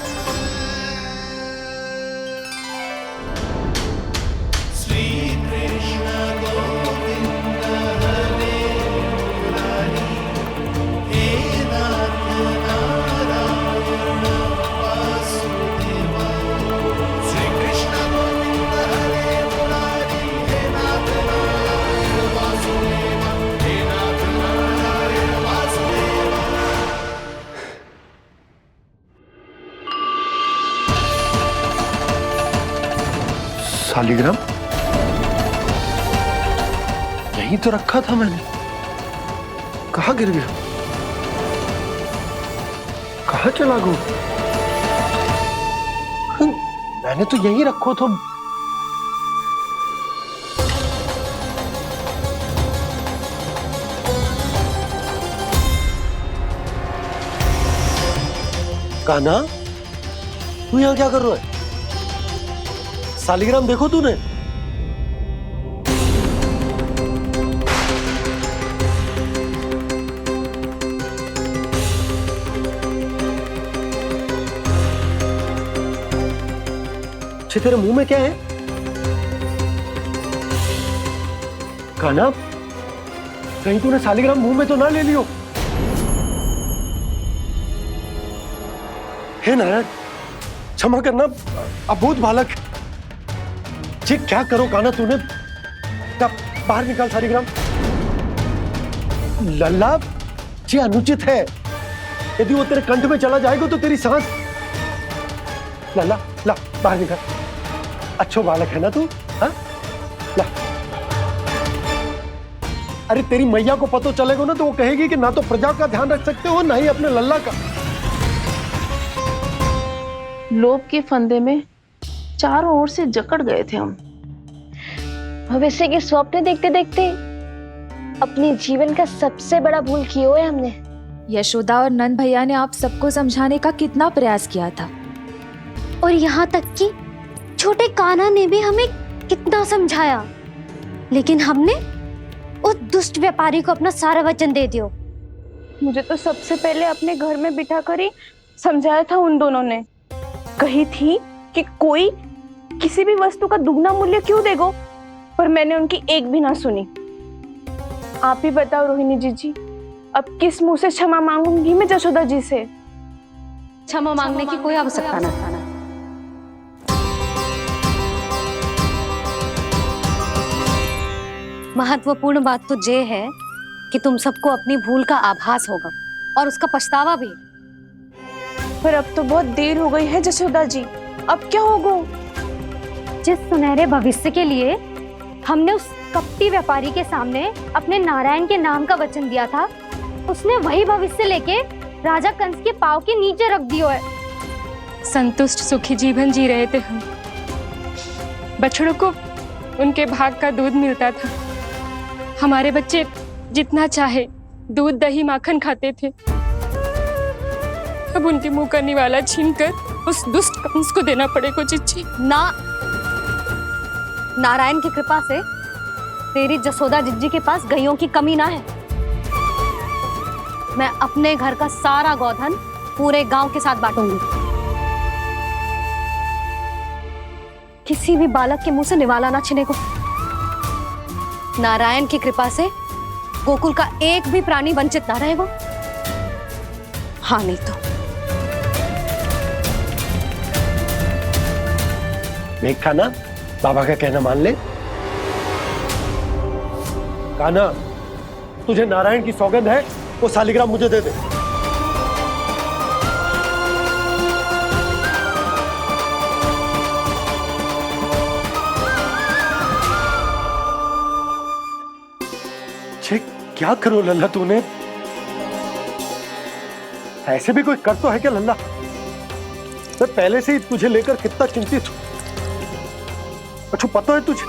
शालिग्राम यहीं तो रखा था मैंने, कहाँ गिर गया, कहाँ चला गया? रहने तो यही रखो तुम। कान्हा, तू यहाँ क्या कर रहा है? सालिग्राम देखो तूने? तेरे मुंह में क्या है? कान्हा, कहीं तूने सालिग्राम मुंह में तो ना ले लियो? हे नारायण, क्षमा करना, अबोध बालक। जी क्या करो कान्हा तूने? क्या बाहर निकाल सालिग्राम। लल्ला, जी अनुचित है। यदि वो तेरे कंठ में चला जाएगा तो तेरी सांस। लल्ला, ला बाहर निकाल। अच्छो बालक है ना तू? हाँ? ला। अरे तेरी मैया को पता चलेगा ना तो वो कहेगी कि ना तो प्रजा का ध्यान रख सकते हो ना ही अपने लल्ला का। लोभ के फंदे में चारों ओर से जकड़ गए थे हम। भविष्य के स्वप्न देखते देखते अपने जीवन का सबसे बड़ा भूल किया है हमने। यशोदा और नंद भैया ने आप सबको समझाने का कितना प्रयास किया था, और यहाँ तक कि छोटे कान्हा ने भी हमें कितना समझाया, लेकिन हमने उस दुष्ट व्यापारी को अपना सारा वचन दे दिया। मुझे तो सबसे पहले अपने घर में बिठा कर ही समझाया था उन दोनों ने। कही थी कि कोई किसी भी वस्तु का दुगना मूल्य क्यों देगो, पर मैंने उनकी एक भी ना सुनी। आप ही बताओ रोहिणी जी, अब किस मुंह से क्षमा मांगूंगी मैं जशोदा जी से? क्षमा मांगने की कोई आवश्यकता नहीं। महत्वपूर्ण बात तो ये है कि तुम सबको अपनी भूल का आभास होगा और उसका पछतावा भी। पर अब तो बहुत देर हो गई है जशोदा जी, अब क्या होगा? जिस सुनहरे भविष्य के लिए हमने उस कपटी व्यापारी के सामने अपने नारायण के नाम का वचन दिया था, उसने वही भविष्य लेके राजा कंस के पांव के नीचे रख दिया है। संतुष्ट सुखी जीवन जी रहे थे हम। बछड़ों को उनके भाग का दूध मिलता था। हमारे बच्चे जितना चाहे दूध दही माखन खाते थे। अब उनके मुंह का निवाला छीनकर उस दुष्ट कंस को देना पड़ेगा चिच्ची। ना, नारायण की कृपा से तेरी जसोदा जिज्जी के पास गायों की कमी ना है। मैं अपने घर का सारा गोधन पूरे गांव के साथ बांटूंगी। किसी भी बालक के मुंह से निवाला ना छिने को। नारायण की कृपा से गोकुल का एक भी प्राणी वंचित ना रहेगा। हाँ नहीं तो देख कान्हा, बाबा का कहना मान ले। कान्हा, तुझे नारायण की सौगंध है, वो सालिग्राम मुझे दे दे। क्या करो लल्ला तूने? ऐसे भी कोई कर तो है क्या लल्ला? मैं पहले से ही तुझे लेकर कितना चिंतित हूं। अच्छा पता है तुझे?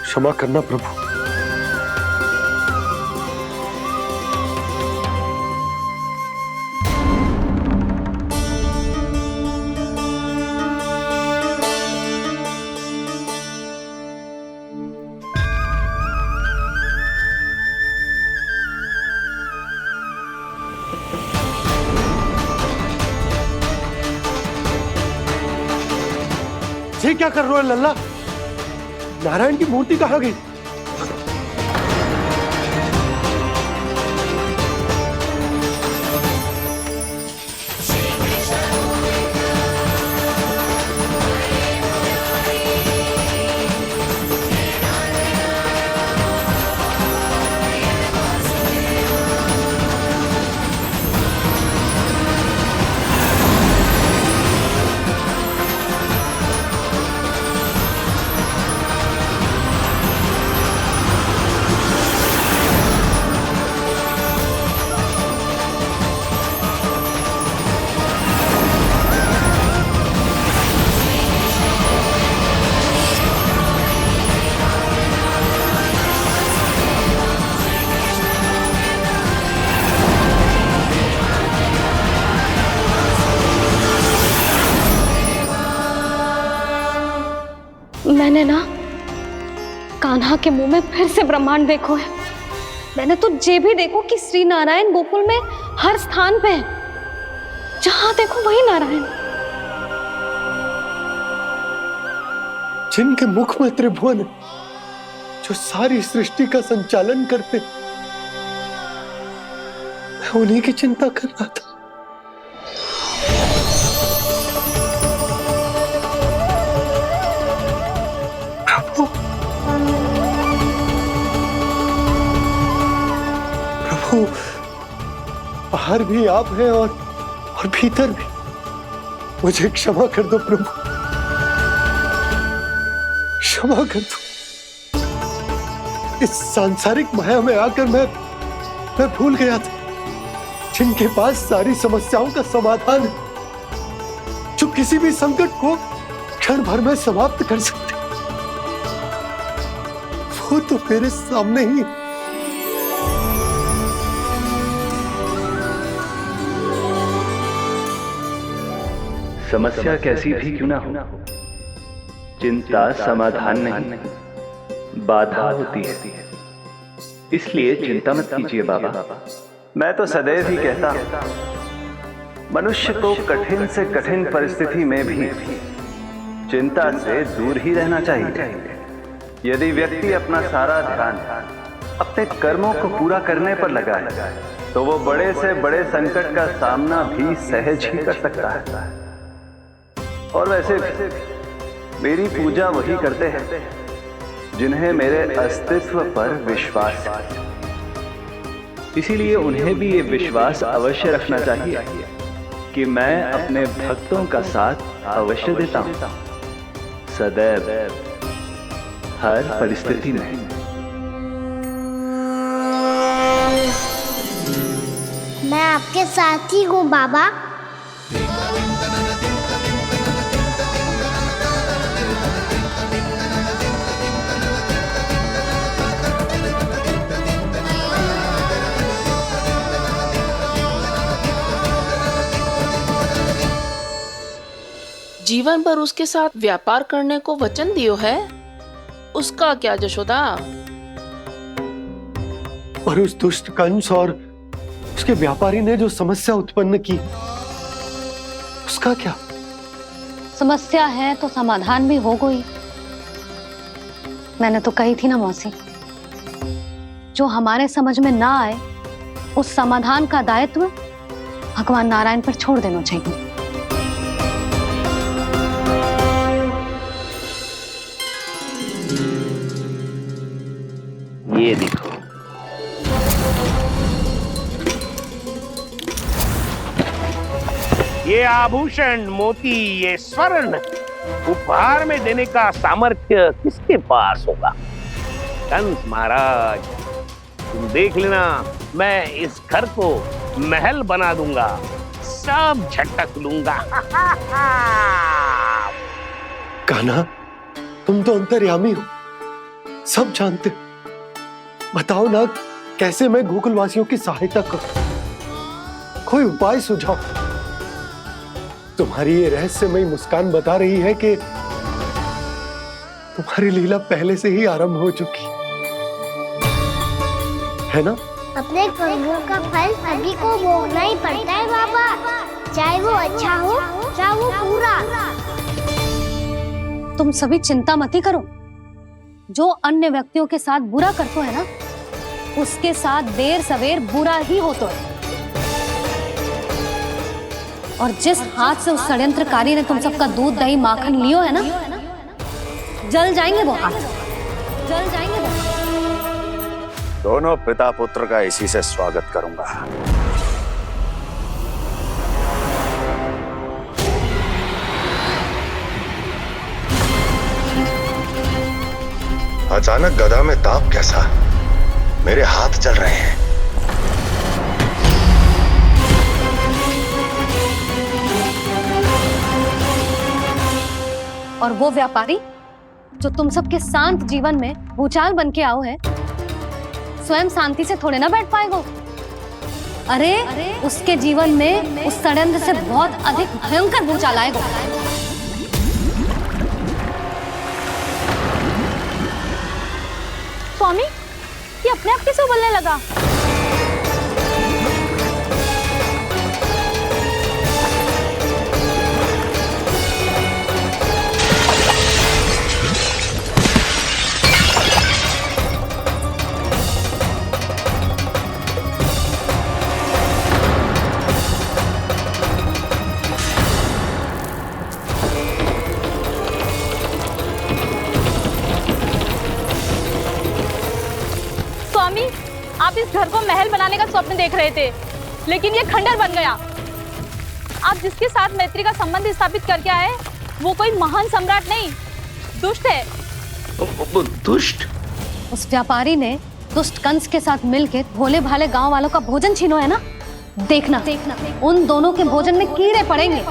क्षमा करना प्रभु। ये क्या कर रहे हो लल्ला? नारायण की मूर्ति कहाँ गई? मैंने ना कान्हा के मुंह में फिर से ब्रह्मांड देखो है। मैंने तो जे भी देखो कि श्री नारायण गोकुल में हर स्थान पे है, जहां देखो वही नारायण। जिनके मुख में त्रिभुवन है, जो सारी सृष्टि का संचालन करते, मैं उन्हीं की चिंता कर रहा था। प्रभु, प्रभु, बाहर भी आप हैं और भीतर भी। मुझे क्षमा कर दो प्रभु, क्षमा कर दो। इस सांसारिक माया में आकर मैं भूल गया था जिनके पास सारी समस्याओं का समाधान है, जो किसी भी संकट को क्षण भर में समाप्त कर सकते, वो तो मेरे सामने ही। समस्या कैसी भी क्यों ना हो, चिंता समाधान नहीं, बाधा होती है। इसलिए चिंता मत कीजिए बाबा। मैं तो सदैव ही कहता हूं, मनुष्य को कठिन से कठिन परिस्थिति में भी चिंता से दूर ही रहना चाहिए। यदि व्यक्ति अपना सारा ध्यान अपने कर्मों को पूरा करने पर लगाए, तो वो बड़े से बड़े संकट का सामना भी सहज ही कर सकता है। और वैसे भी मेरी पूजा वही करते हैं जिन्हें मेरे अस्तित्व पर विश्वास है। इसीलिए उन्हें भी ये विश्वास अवश्य रखना चाहिए कि मैं अपने भक्तों का साथ अवश्य देता हूं, सदैव, हर परिस्थिति में। मैं आपके साथ ही हूँ बाबा। जीवन भर उसके साथ व्यापार करने को वचन दियो है, उसका क्या जशोदा? और उस दुष्ट कंस और उसके व्यापारी ने जो समस्या उत्पन्न की, उसका क्या? समस्या है तो समाधान भी हो गई। मैंने तो कही थी ना मौसी, जो हमारे समझ में ना आए उस समाधान का दायित्व भगवान नारायण पर छोड़ देना चाहिए। ये देखो, ये आभूषण, मोती, ये स्वर्ण उपहार में देने का सामर्थ्य किसके पास होगा? कंस महाराज, तुम देख लेना, मैं इस घर को महल बना दूंगा, सब झटक लूंगा। कान्हा, तुम तो अंतर्यामी हो, सब जानते हो। बताओ ना, कैसे मैं गोकुलवासियों की सहायता करूं? कोई उपाय सुझाओ। तुम्हारी ये रहस्यमयी मुस्कान बता रही है कि तुम्हारी लीला पहले से ही आरंभ हो चुकी है ना? अपने कर्मों का फल सभी को भोगना ही पड़ता है बाबा, चाहे वो अच्छा हो चाहे वो बुरा। तुम सभी चिंता मत ही करो। जो अन्य व्यक्तियों के साथ बुरा करते है ना, उसके साथ देर सवेर बुरा ही होता है। और जिस हाथ से उस षड्यंत्रकारी ने तुम सबका दूध दही माखन लियो है ना, जल जाएंगे वो हाथ, जल जाएंगे वो। दोनों पिता पुत्र का इसी से स्वागत करूंगा। अचानक गदा में ताप कैसा? मेरे हाथ जल रहे हैं। और वो व्यापारी जो तुम सबके शांत जीवन में भूचाल बन के आओ है, स्वयं शांति से थोड़े ना बैठ पाएगा। अरे उसके जीवन में उस षड्यंत्र से बहुत अधिक भयंकर भूचाल आएगा। स्वामी, ये अपने आप कैसे उबलने लगा? स्वामी, आप इस घर को महल बनाने का स्वप्न देख रहे थे, लेकिन ये खंडर बन गया। आप जिसके साथ मैत्री का संबंध स्थापित करके आए, वो कोई महान सम्राट नहीं, दुष्ट है। दुष्ट? उस व्यापारी ने दुष्ट कंस के साथ मिलकर भोले भाले गांव वालों का भोजन छीनो है ना। देखना उन दोनों के भोजन में कीड़े पड़ेंगे।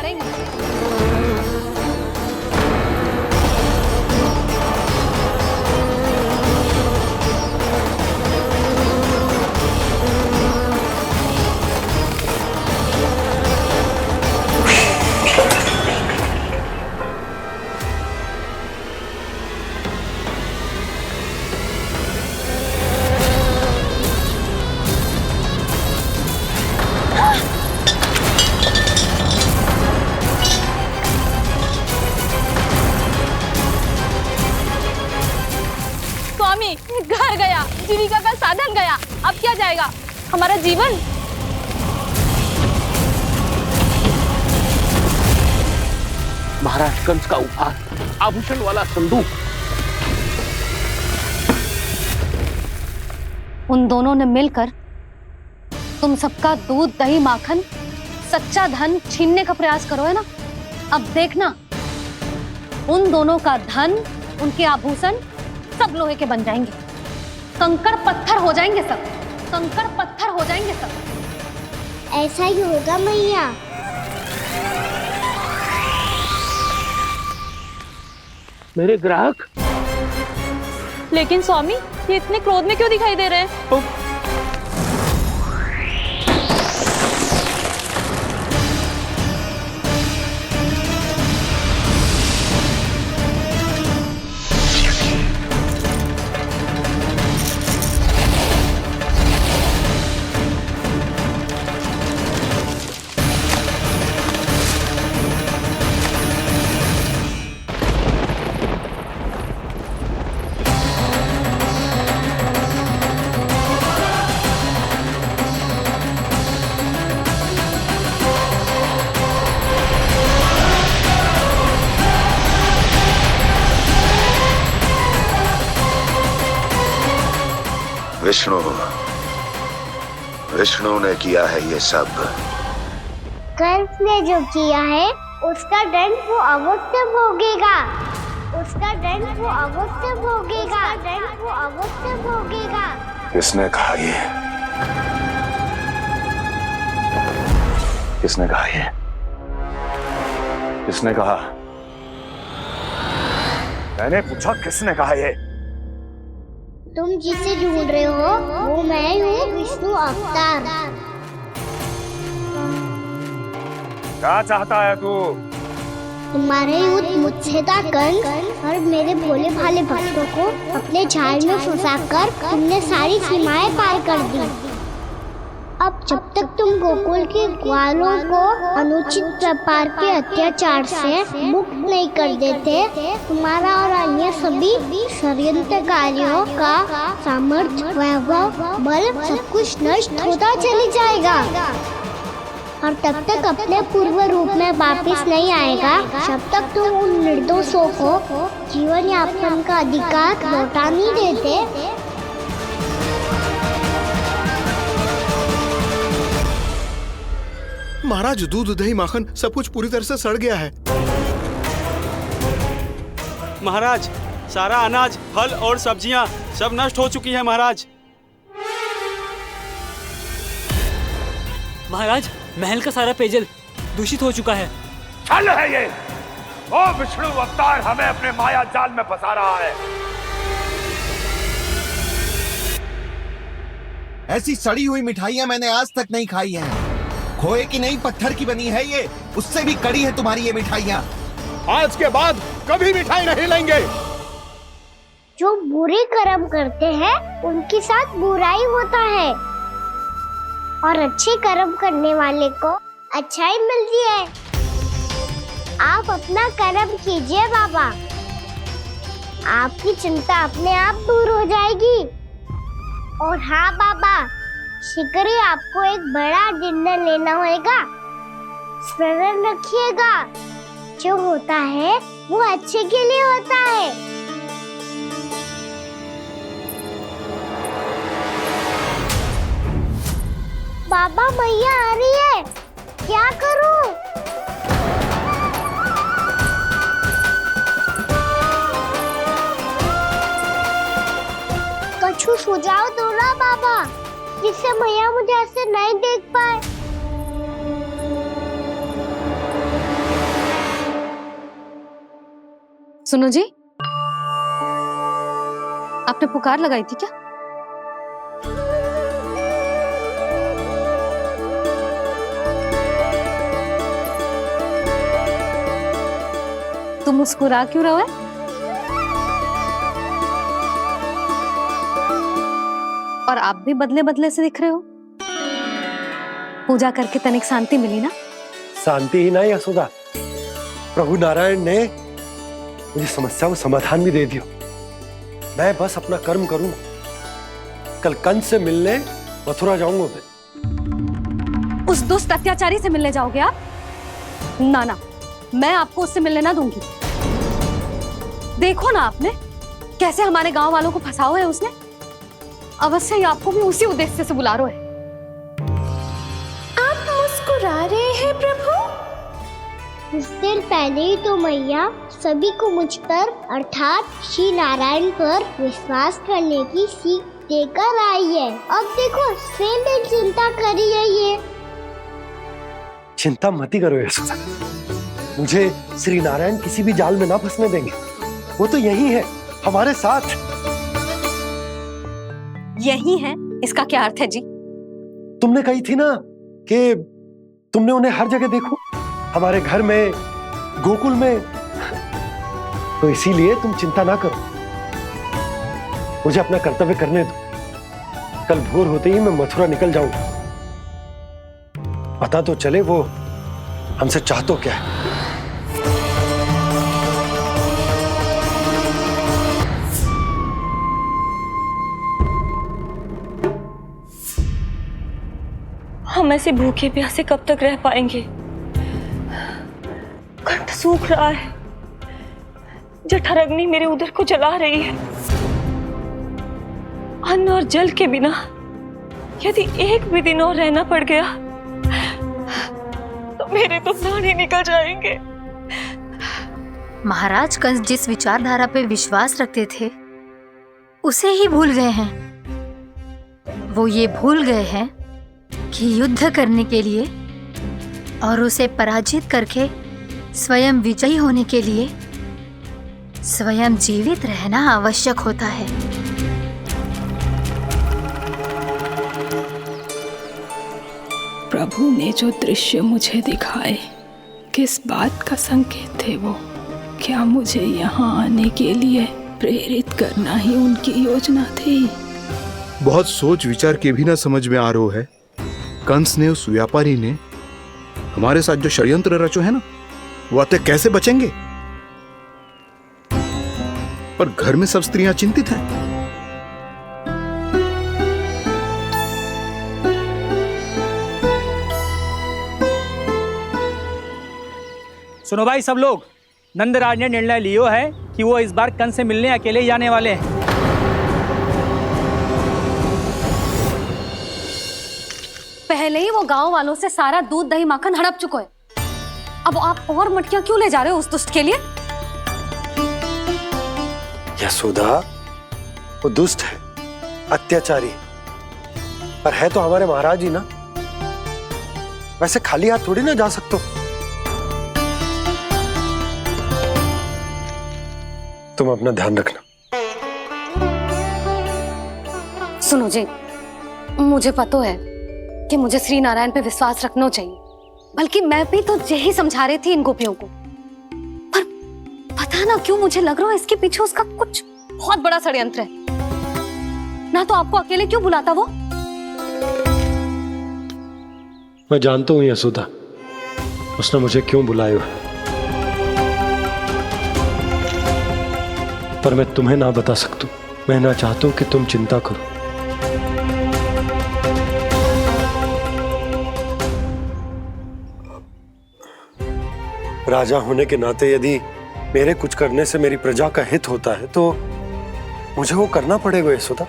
घर गया, जीविका का साधन गया, अब क्या जाएगा हमारा जीवन? महाराज कंस का उपहार, आभूषण वाला संदूक। उन दोनों ने मिलकर तुम सबका दूध दही माखन सच्चा धन छीनने का प्रयास करो है ना। अब देखना उन दोनों का धन, उनके आभूषण सब लोहे के बन जाएंगे, कंकड़ पत्थर हो जाएंगे सब, कंकड़ पत्थर हो जाएंगे सब। ऐसा ही होगा मैया। मेरे ग्राहक? लेकिन स्वामी, ये इतने क्रोध में क्यों दिखाई दे रहे हैं? विष्णु ने किया है ये सब। कंस ने जो किया है उसका दंड वो अवश्य भोगेगा, उसका दंड वो अवश्य भोगेगा, दंड वो अवश्य भोगेगा। किसने कहा ये? किसने कहा ये? किसने कहा? मैंने पूछा किसने कहा ये? तुम जिसे ढूंढ रहे हो वो मैं हूँ, विष्णु अवतार। क्या चाहता है तू? तुम्हारे युद्ध मुझसे था कंस, और मेरे भोले भाले भक्तों को अपने जाल में फंसाकर तुमने सारी सीमाएं पार कर दी। अब जब तक तुम गोकुल के ग्वालों को अनुचित प्रकार के अत्याचार से मुक्त नहीं कर देते, तुम्हारा और अन्य सभी षड्यंत्रकारियों का सामर्थ्य, वैभव, बल सब कुछ नष्ट होता चले जाएगा, और तब तक अपने पूर्व रूप में वापस नहीं आएगा जब तक तुम उन निर्दोषों को जीवन यापन का अधिकार लौटा नहीं देते। महाराज, दूध दही माखन सब कुछ पूरी तरह से सड़ गया है। महाराज, सारा अनाज, फल और सब्जियां सब नष्ट हो चुकी है महाराज। महाराज, महल का सारा पेयजल दूषित हो चुका है। छल है ये। वो विष्णु अवतार हमें अपने माया जाल में फंसा रहा है। ऐसी सड़ी हुई मिठाइयां मैंने आज तक नहीं खाई हैं। खोए की नहीं, पत्थर की बनी है ये, उससे भी कड़ी है तुम्हारी ये मिठाइयां। आज के बाद कभी मिठाई नहीं लेंगे। जो बुरे कर्म करते हैं उनके साथ बुराई होता है और अच्छे कर्म करने वाले को अच्छाई मिलती है। आप अपना कर्म कीजिए बाबा, आपकी चिंता अपने आप दूर हो जाएगी। और हाँ बाबा, शीघ्र ही आपको एक बड़ा डिनर लेना होगा। स्मरण रखिएगा, जो होता है वो अच्छे के लिए होता है। बाबा मैया आ रही है, क्या करूं? कछु सुझाव दो ना बाबा, जिससे मैया मुझे ऐसे नहीं देख पाए। सुनो जी, आपने पुकार लगाई थी क्या? तुम मुस्कुरा क्यों रहे हो? और आप भी बदले बदले से दिख रहे हो। पूजा करके तनिक शांति मिली ना? शांति ही नहीं यशोदा, प्रभु नारायण ने मुझे समस्या को समाधान भी दे दिया। मैं बस अपना कर्म करूं। कल कंस से मिलने मथुरा जाऊंगा मैं। उस दुष्ट अत्याचारी से मिलने जाओगे आप? ना ना, मैं आपको उससे मिलने ना दूंगी। देखो ना आपने कैसे हमारे गांव वालों को फंसाओ है उसने। अवश्य ही आपको भी उसी उद्देश्य से बुला रहा है। आप मुस्कुरा रहे हैं प्रभु? कुछ देर पहले ही तो मैया सभी को मुझ पर अर्थात श्री नारायण पर विश्वास करने की सीख देकर आई है। अब देखो स्वयं भी चिंता करी है ये। चिंता मत ही करो यशोदा, मुझे श्री नारायण किसी भी जाल में ना फंसने देंगे। वो तो यही है हमारे साथ। यही है, इसका क्या अर्थ है जी? तुमने कही थी ना कि तुमने उन्हें हर जगह देखो, हमारे घर में, गोकुल में। तो इसीलिए तुम चिंता ना करो, मुझे अपना कर्तव्य करने दो। कल भोर होते ही मैं मथुरा निकल जाऊंगा। पता तो चले वो हमसे चाहतो क्या है। हम ऐसे भूखे प्यासे कब तक रह पाएंगे? कंठ सूख रहा है, जठराग्नि मेरे उदर को जला रही है। अन्न और जल के बिना यदि एक भी दिन और रहना पड़ गया तो मेरे तो प्राण ही निकल जाएंगे। महाराज कंस जिस विचारधारा पे विश्वास रखते थे उसे ही भूल गए हैं। वो ये भूल गए हैं कि युद्ध करने के लिए और उसे पराजित करके स्वयं विजयी होने के लिए स्वयं जीवित रहना आवश्यक होता है। प्रभु ने जो दृश्य मुझे दिखाए, किस बात का संकेत थे वो? क्या मुझे यहाँ आने के लिए प्रेरित करना ही उनकी योजना थी? बहुत सोच विचार के भी ना समझ में आ रहा है। कंस ने, उस व्यापारी ने हमारे साथ जो षड्यंत्र रचो है ना, वो आते कैसे बचेंगे? पर घर में सब स्त्रियां चिंतित हैं। सुनो भाई सब लोग, नंदराज ने निर्णय लियो है कि वो इस बार कंस से मिलने अकेले जाने वाले हैं। पहले ही वो गांव वालों से सारा दूध दही माखन हड़प चुका है। अब आप और मटकियां क्यों ले जा रहे हो उस दुष्ट के लिए? यशोदा, वो दुष्ट है, अत्याचारी, पर है तो हमारे महाराज ही ना। वैसे खाली हाथ थोड़ी ना जा सकते हो। तुम अपना ध्यान रखना। सुनो जी, मुझे पता है कि मुझे श्री नारायण पे विश्वास रखना चाहिए, बल्कि मैं भी तो यही समझा रही थी इन गोपियों को। पर पता ना क्यों मुझे लग रहा है इसके पीछे उसका कुछ बहुत बड़ा षड्यंत्र है। ना तो आपको अकेले क्यों बुलाता वो? मैं जानता हूँ यशोदा, उसने मुझे क्यों बुलाया है, पर मैं तुम्हें ना बता सकता। मैं ना चाहता हूं कि तुम चिंता करो। राजा होने के नाते यदि मेरे कुछ करने से मेरी प्रजा का हित होता है तो मुझे वो करना पड़ेगा यशोदा,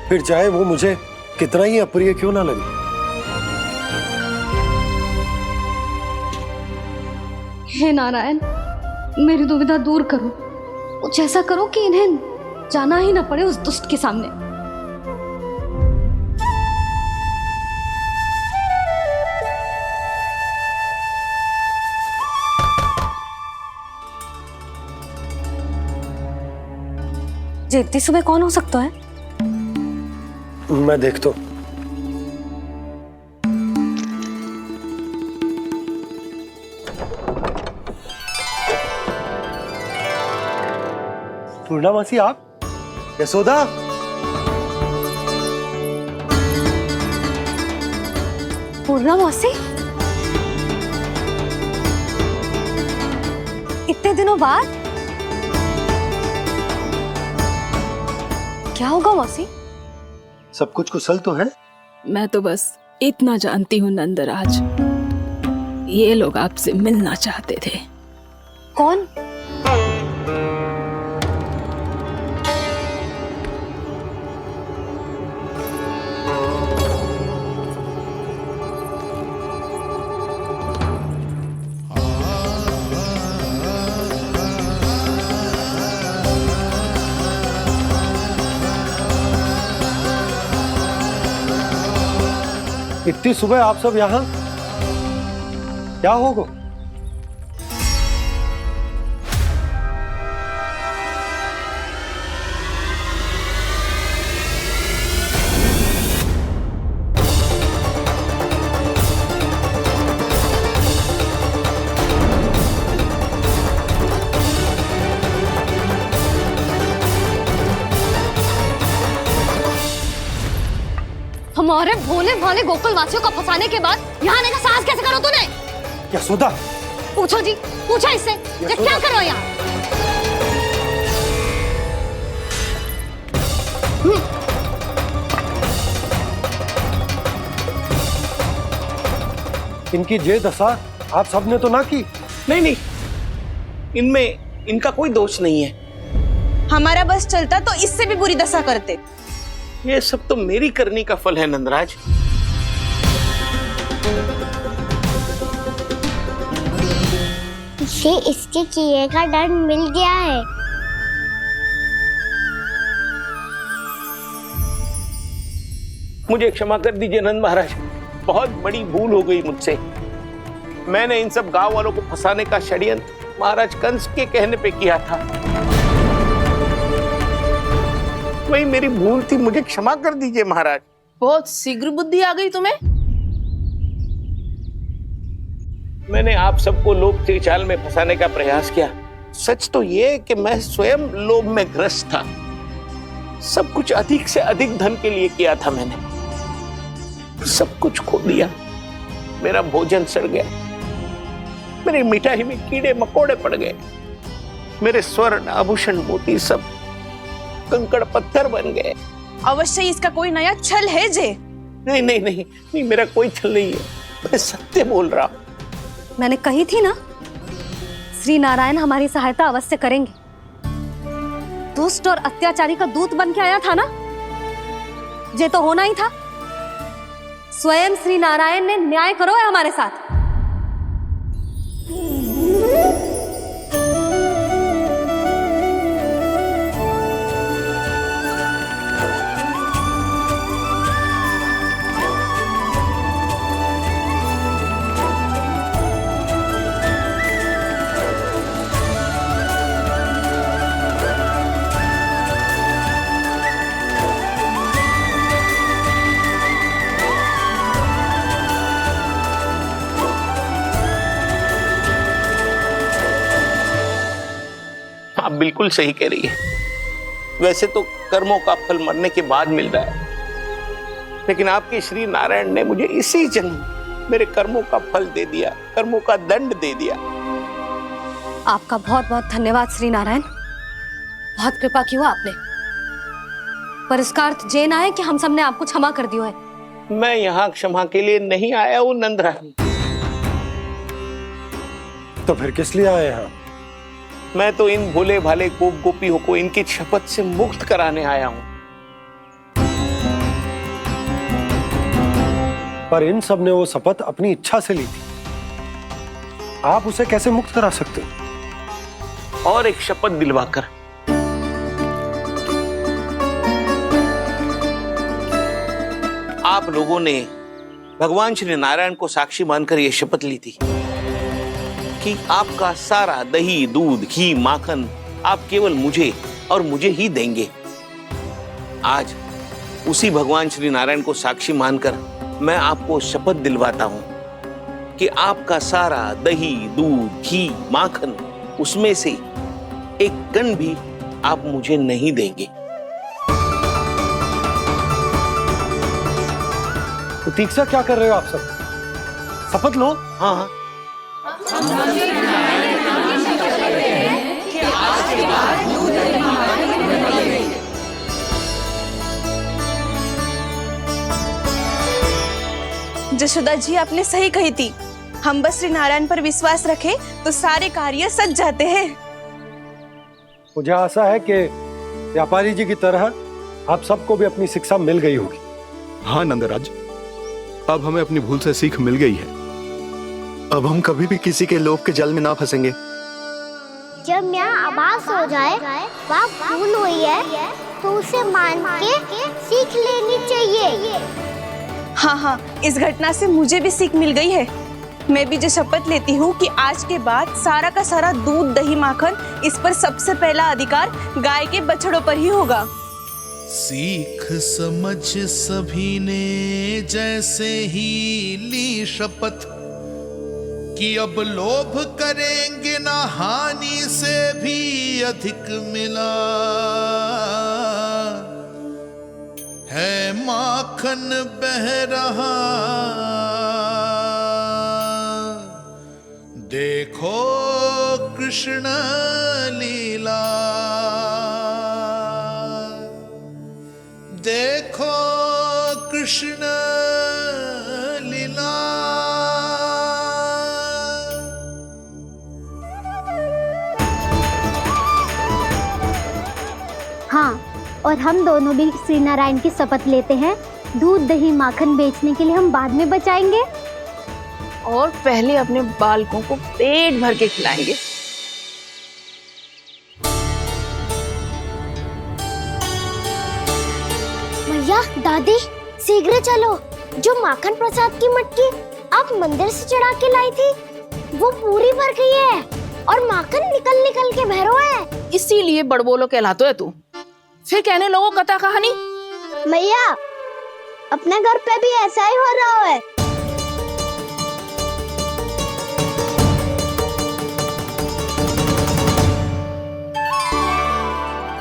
फिर चाहे वो मुझे कितना ही अप्रिय क्यों ना लगे। हे नारायण, मेरी दुविधा दूर करो। कुछ ऐसा करो कि इन्हें जाना ही ना पड़े उस दुष्ट के सामने। जी इतनी सुबह कौन हो सकता है? मैं देखता हूं। पूर्णामासी आप? यशोदा? पूर्णामासी? इतने दिनों बाद? क्या होगा मौसी? सब कुछ कुशल तो है? मैं तो बस इतना जानती हूँ नंदराज, ये लोग आपसे मिलना चाहते थे। कौन? इतनी सुबह आप सब यहाँ? क्या होगा? हमारे भोले भाले गोकुल वासियों को फंसाने के बाद यहाँ आने का साहस कैसे करो तूने? यशोदा! पूछो जी, पूछो इससे, ये क्या करो यहाँ? इनकी ये दशा आप सबने तो ना की? नहीं नहीं, इनमें इनका कोई दोष नहीं है। हमारा बस चलता तो इससे भी बुरी दशा करते। ये सब तो मेरी करनी का फल है नंदराज। इसे इसके किए का दंड मिल गया है। मुझे क्षमा कर दीजिए नंद महाराज, बहुत बड़ी भूल हो गई मुझसे। मैंने इन सब गांव वालों को फंसाने का षड्यंत्र महाराज कंस के कहने पे किया था। वही मेरी भूल थी, मुझे क्षमा कर दीजिए महाराज। बहुत शीघ्र बुद्धि आ गई तुम्हें। मैंने आप सबको लोभ के जाल में फंसाने का प्रयास किया। सच तो ये कि मैं स्वयं लोभ में ग्रस्त था। सब कुछ अधिक से अधिक धन के लिए किया था मैंने। सब कुछ खो दिया। मेरा भोजन सड़ गया, मेरी मिठाई में कीड़े मकोड़े पड़ गए, मेरे स्वर्ण आभूषण मोती सब कंकड़ पत्थर बन गए। अवश्य इसका कोई नया छल है जे। नहीं नहीं नहीं नहीं, मेरा कोई छल नहीं है, मैं सत्य बोल रहा हूं। मैंने कही थी ना, श्री नारायण हमारी सहायता अवश्य करेंगे। दुष्ट और अत्याचारी का दूत बन के आया था ना, ये तो होना ही था। स्वयं श्री नारायण ने न्याय करो है हमारे साथ। आप बिल्कुल सही कह रही है। वैसे तो कर्मों का फल मरने के बाद मिल रहा है, लेकिन आपके श्री नारायण ने मुझे इसी जन्म मेरे कर्मों का फल दे दिया, कर्मों का दंड दे दिया। आपका बहुत बहुत धन्यवाद श्री नारायण, बहुत कृपा की हो आपने। पर इसका अर्थ ये ना है कि हम सब ने आपको क्षमा कर दिया है। मैं यहाँ क्षमा के लिए नहीं आया हूँ नंदरानी। तो फिर किस लिए आए हैं? मैं तो इन भोले भाले गोप गोपियों को इनकी शपथ से मुक्त कराने आया हूँ। पर इन सब ने वो शपथ अपनी इच्छा से ली थी, आप उसे कैसे मुक्त करा सकते हो? और एक शपथ दिलवाकर। आप लोगों ने भगवान श्री नारायण को साक्षी मानकर यह शपथ ली थी कि आपका सारा दही, दूध, घी, माखन आप केवल मुझे और मुझे ही देंगे। आज उसी भगवान श्री नारायण को साक्षी मानकर मैं आपको शपथ दिलवाता हूं कि आपका सारा दही, दूध, घी, माखन उसमें से एक कण भी आप मुझे नहीं देंगे। प्रतीक्षा क्या कर रहे हो आप सब? शपथ लो। हाँ हाँ। जशोदा जी, आपने सही कही थी। हम बस श्री नारायण पर विश्वास रखें तो सारे कार्य सज जाते हैं। मुझे आशा है कि व्यापारी जी की तरह आप सबको भी अपनी शिक्षा मिल गई होगी। हाँ नंदराज, अब हमें अपनी भूल से सीख मिल गई है। अब हम कभी भी किसी के लोभ के जल में ना फंसेंगे। जब यहाँ आभास हो जाए वहाँ भूल हुई है तो उसे मान के सीख लेनी चाहिए। हाँ हाँ, इस घटना से मुझे भी सीख मिल गई है। मैं भी जो शपथ लेती हूँ कि आज के बाद सारा का सारा दूध, दही, माखन इस पर सबसे पहला अधिकार गाय के बछड़ों पर ही होगा। सीख समझ सभी ने जैसे ही ली शपथ कि अब लोभ करेंगे ना हानि से भी अधिक मिला है, माखन बह रहा देखो कृष्ण लीला, देखो कृष्ण लीला। हाँ, और हम दोनों भी श्री नारायण की शपथ लेते हैं, दूध, दही, माखन बेचने के लिए हम बाद में बचाएंगे और पहले अपने बालकों को पेट भर के खिलाएंगे। भैया, दादी, शीघ्र चलो। जो माखन प्रसाद की मटकी आप मंदिर से चढ़ा के लाई थी वो पूरी भर गई है और माखन निकल निकल के बह रहा है। इसीलिए बड़बोलो कहलाते है तू। फिर कहने लोगों कथा कहानी। भैया, अपने घर पे भी ऐसा ही हो रहा है।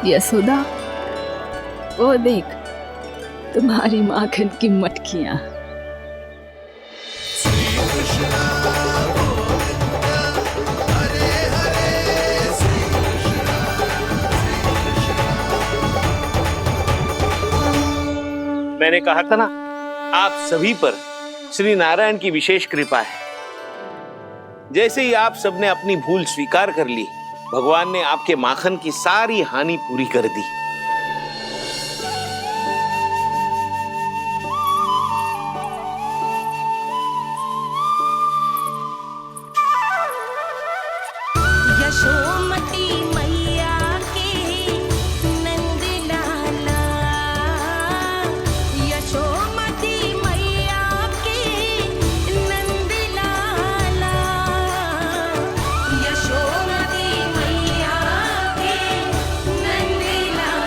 यशोदा, वो देख तुम्हारी माखन की मटकियां। मैंने कहा था ना, आप सभी पर श्री नारायण की विशेष कृपा है। जैसे ही आप सबने अपनी भूल स्वीकार कर ली, भगवान ने आपके माखन की सारी हानि पूरी कर दी। यशोमती मैया के नंद लाला, यशोमती मैया के नंद लाला, यशोमती मैया के नंद लाला।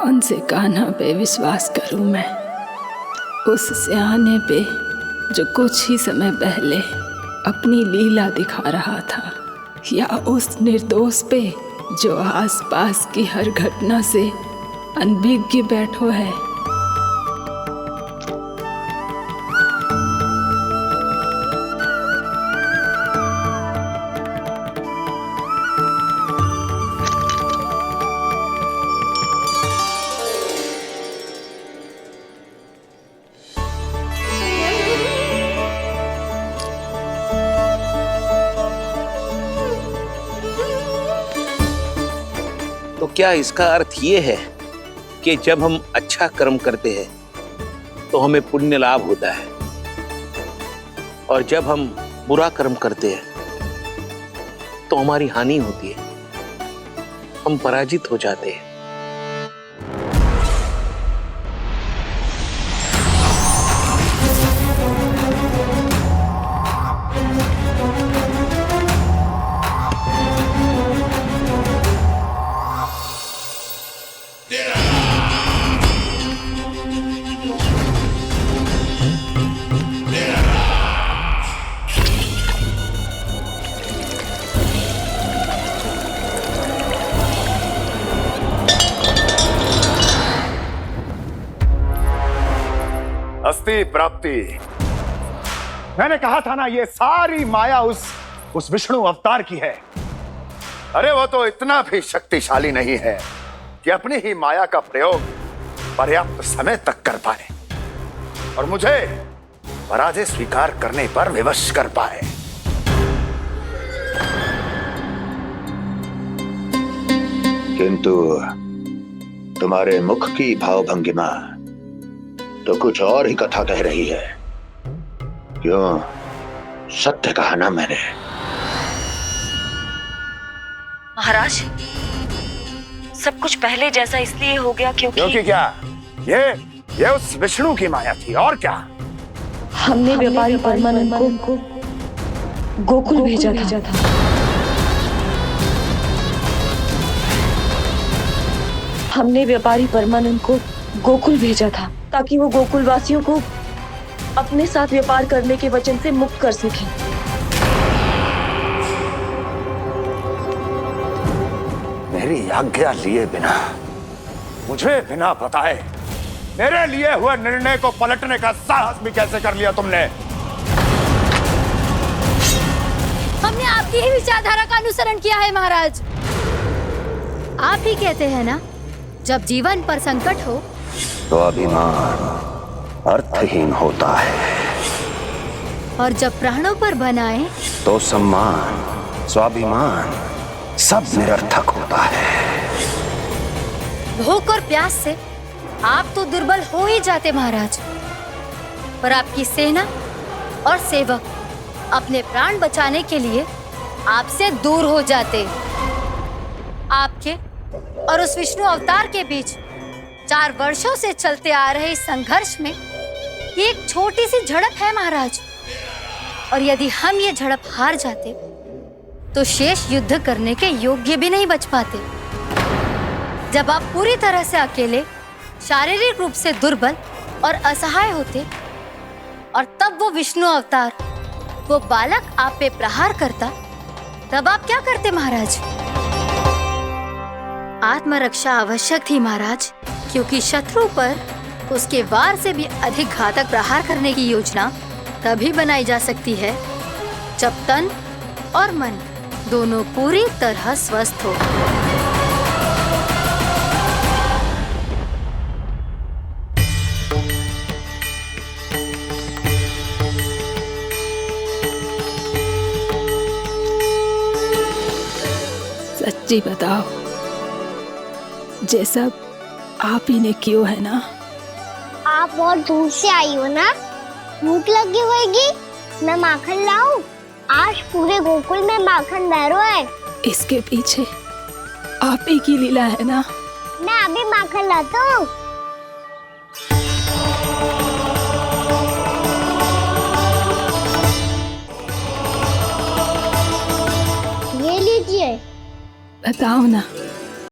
कौन से कान्हा पे विश्वास करूं मैं? उस सियाने पे जो कुछ ही समय पहले अपनी लीला दिखा रहा था, या उस निर्दोष पे जो आसपास की हर घटना से अनभिज्ञ बैठो है? तो क्या इसका अर्थ ये है कि जब हम अच्छा कर्म करते हैं तो हमें पुण्य लाभ होता है, और जब हम बुरा कर्म करते हैं तो हमारी हानि होती है, हम पराजित हो जाते हैं? अस्ति प्राप्ति। मैंने कहा था ना, ये सारी माया उस विष्णु अवतार की है। अरे वो तो इतना भी शक्तिशाली नहीं है कि अपनी ही माया का प्रयोग पर्याप्त समय तक कर पाए और मुझे पराजय स्वीकार करने पर विवश कर पाए। किंतु तुम्हारे मुख की भावभंगिमा तो कुछ और ही कथा कह रही है। क्यों? सत्य कहा ना मैंने। महाराज, सब कुछ पहले जैसा इसलिए हो गया क्योंकि क्या? ये उस विष्णु की माया थी, और क्या? हमने व्यापारी परमानंद को गोकुल भेजा था। हमने व्यापारी परमानंद को गोकुल भेजा था ताकि वो गोकुल वासियों को अपने साथ व्यापार करने के वचन से मुक्त कर सके। मेरी आज्ञा लिए बिना, मुझे बिना बताए मेरे लिए हुए निर्णय को पलटने का साहस भी कैसे कर लिया तुमने? हमने आपकी ही विचारधारा का अनुसरण किया है महाराज। आप ही कहते हैं ना, जब जीवन पर संकट हो तो अभिमान अर्थहीन होता है, और जब प्राणों पर बनाए तो सम्मान स्वाभिमान सब निरर्थक होता है। भूख और प्यास से आप तो दुर्बल हो ही जाते महाराज, पर आपकी सेना और सेवक अपने प्राण बचाने के लिए आपसे दूर हो जाते। आपके और उस विष्णु अवतार के बीच 4 वर्षों से चलते आ रहे इस संघर्ष में ये एक छोटी सी झड़प है महाराज, और यदि हम ये झड़प हार जाते तो शेष युद्ध करने के योग्य भी नहीं बच पाते। जब आप पूरी तरह से अकेले, शारीरिक रूप से दुर्बल और असहाय होते, और तब वो विष्णु अवतार, वो बालक आप पे प्रहार करता, तब आप क्या करते महाराज? आत्मरक्षा आवश्यक थी महाराज, क्योंकि शत्रु पर उसके वार से भी अधिक घातक प्रहार करने की योजना तभी बनाई जा सकती है जब तन और मन दोनों पूरी तरह स्वस्थ हो। सच्ची बताओ, ये सब आप ही ने क्यों है ना? आप बहुत दूर से आई हो ना, भूख लगी होगी। मैं माखन लाऊं? आज पूरे गोकुल में माखन बह रहा है। इसके पीछे आप ही की लीला है ना? मैं अभी माखन लाता हूँ। ये लीजिए। बताओ ना,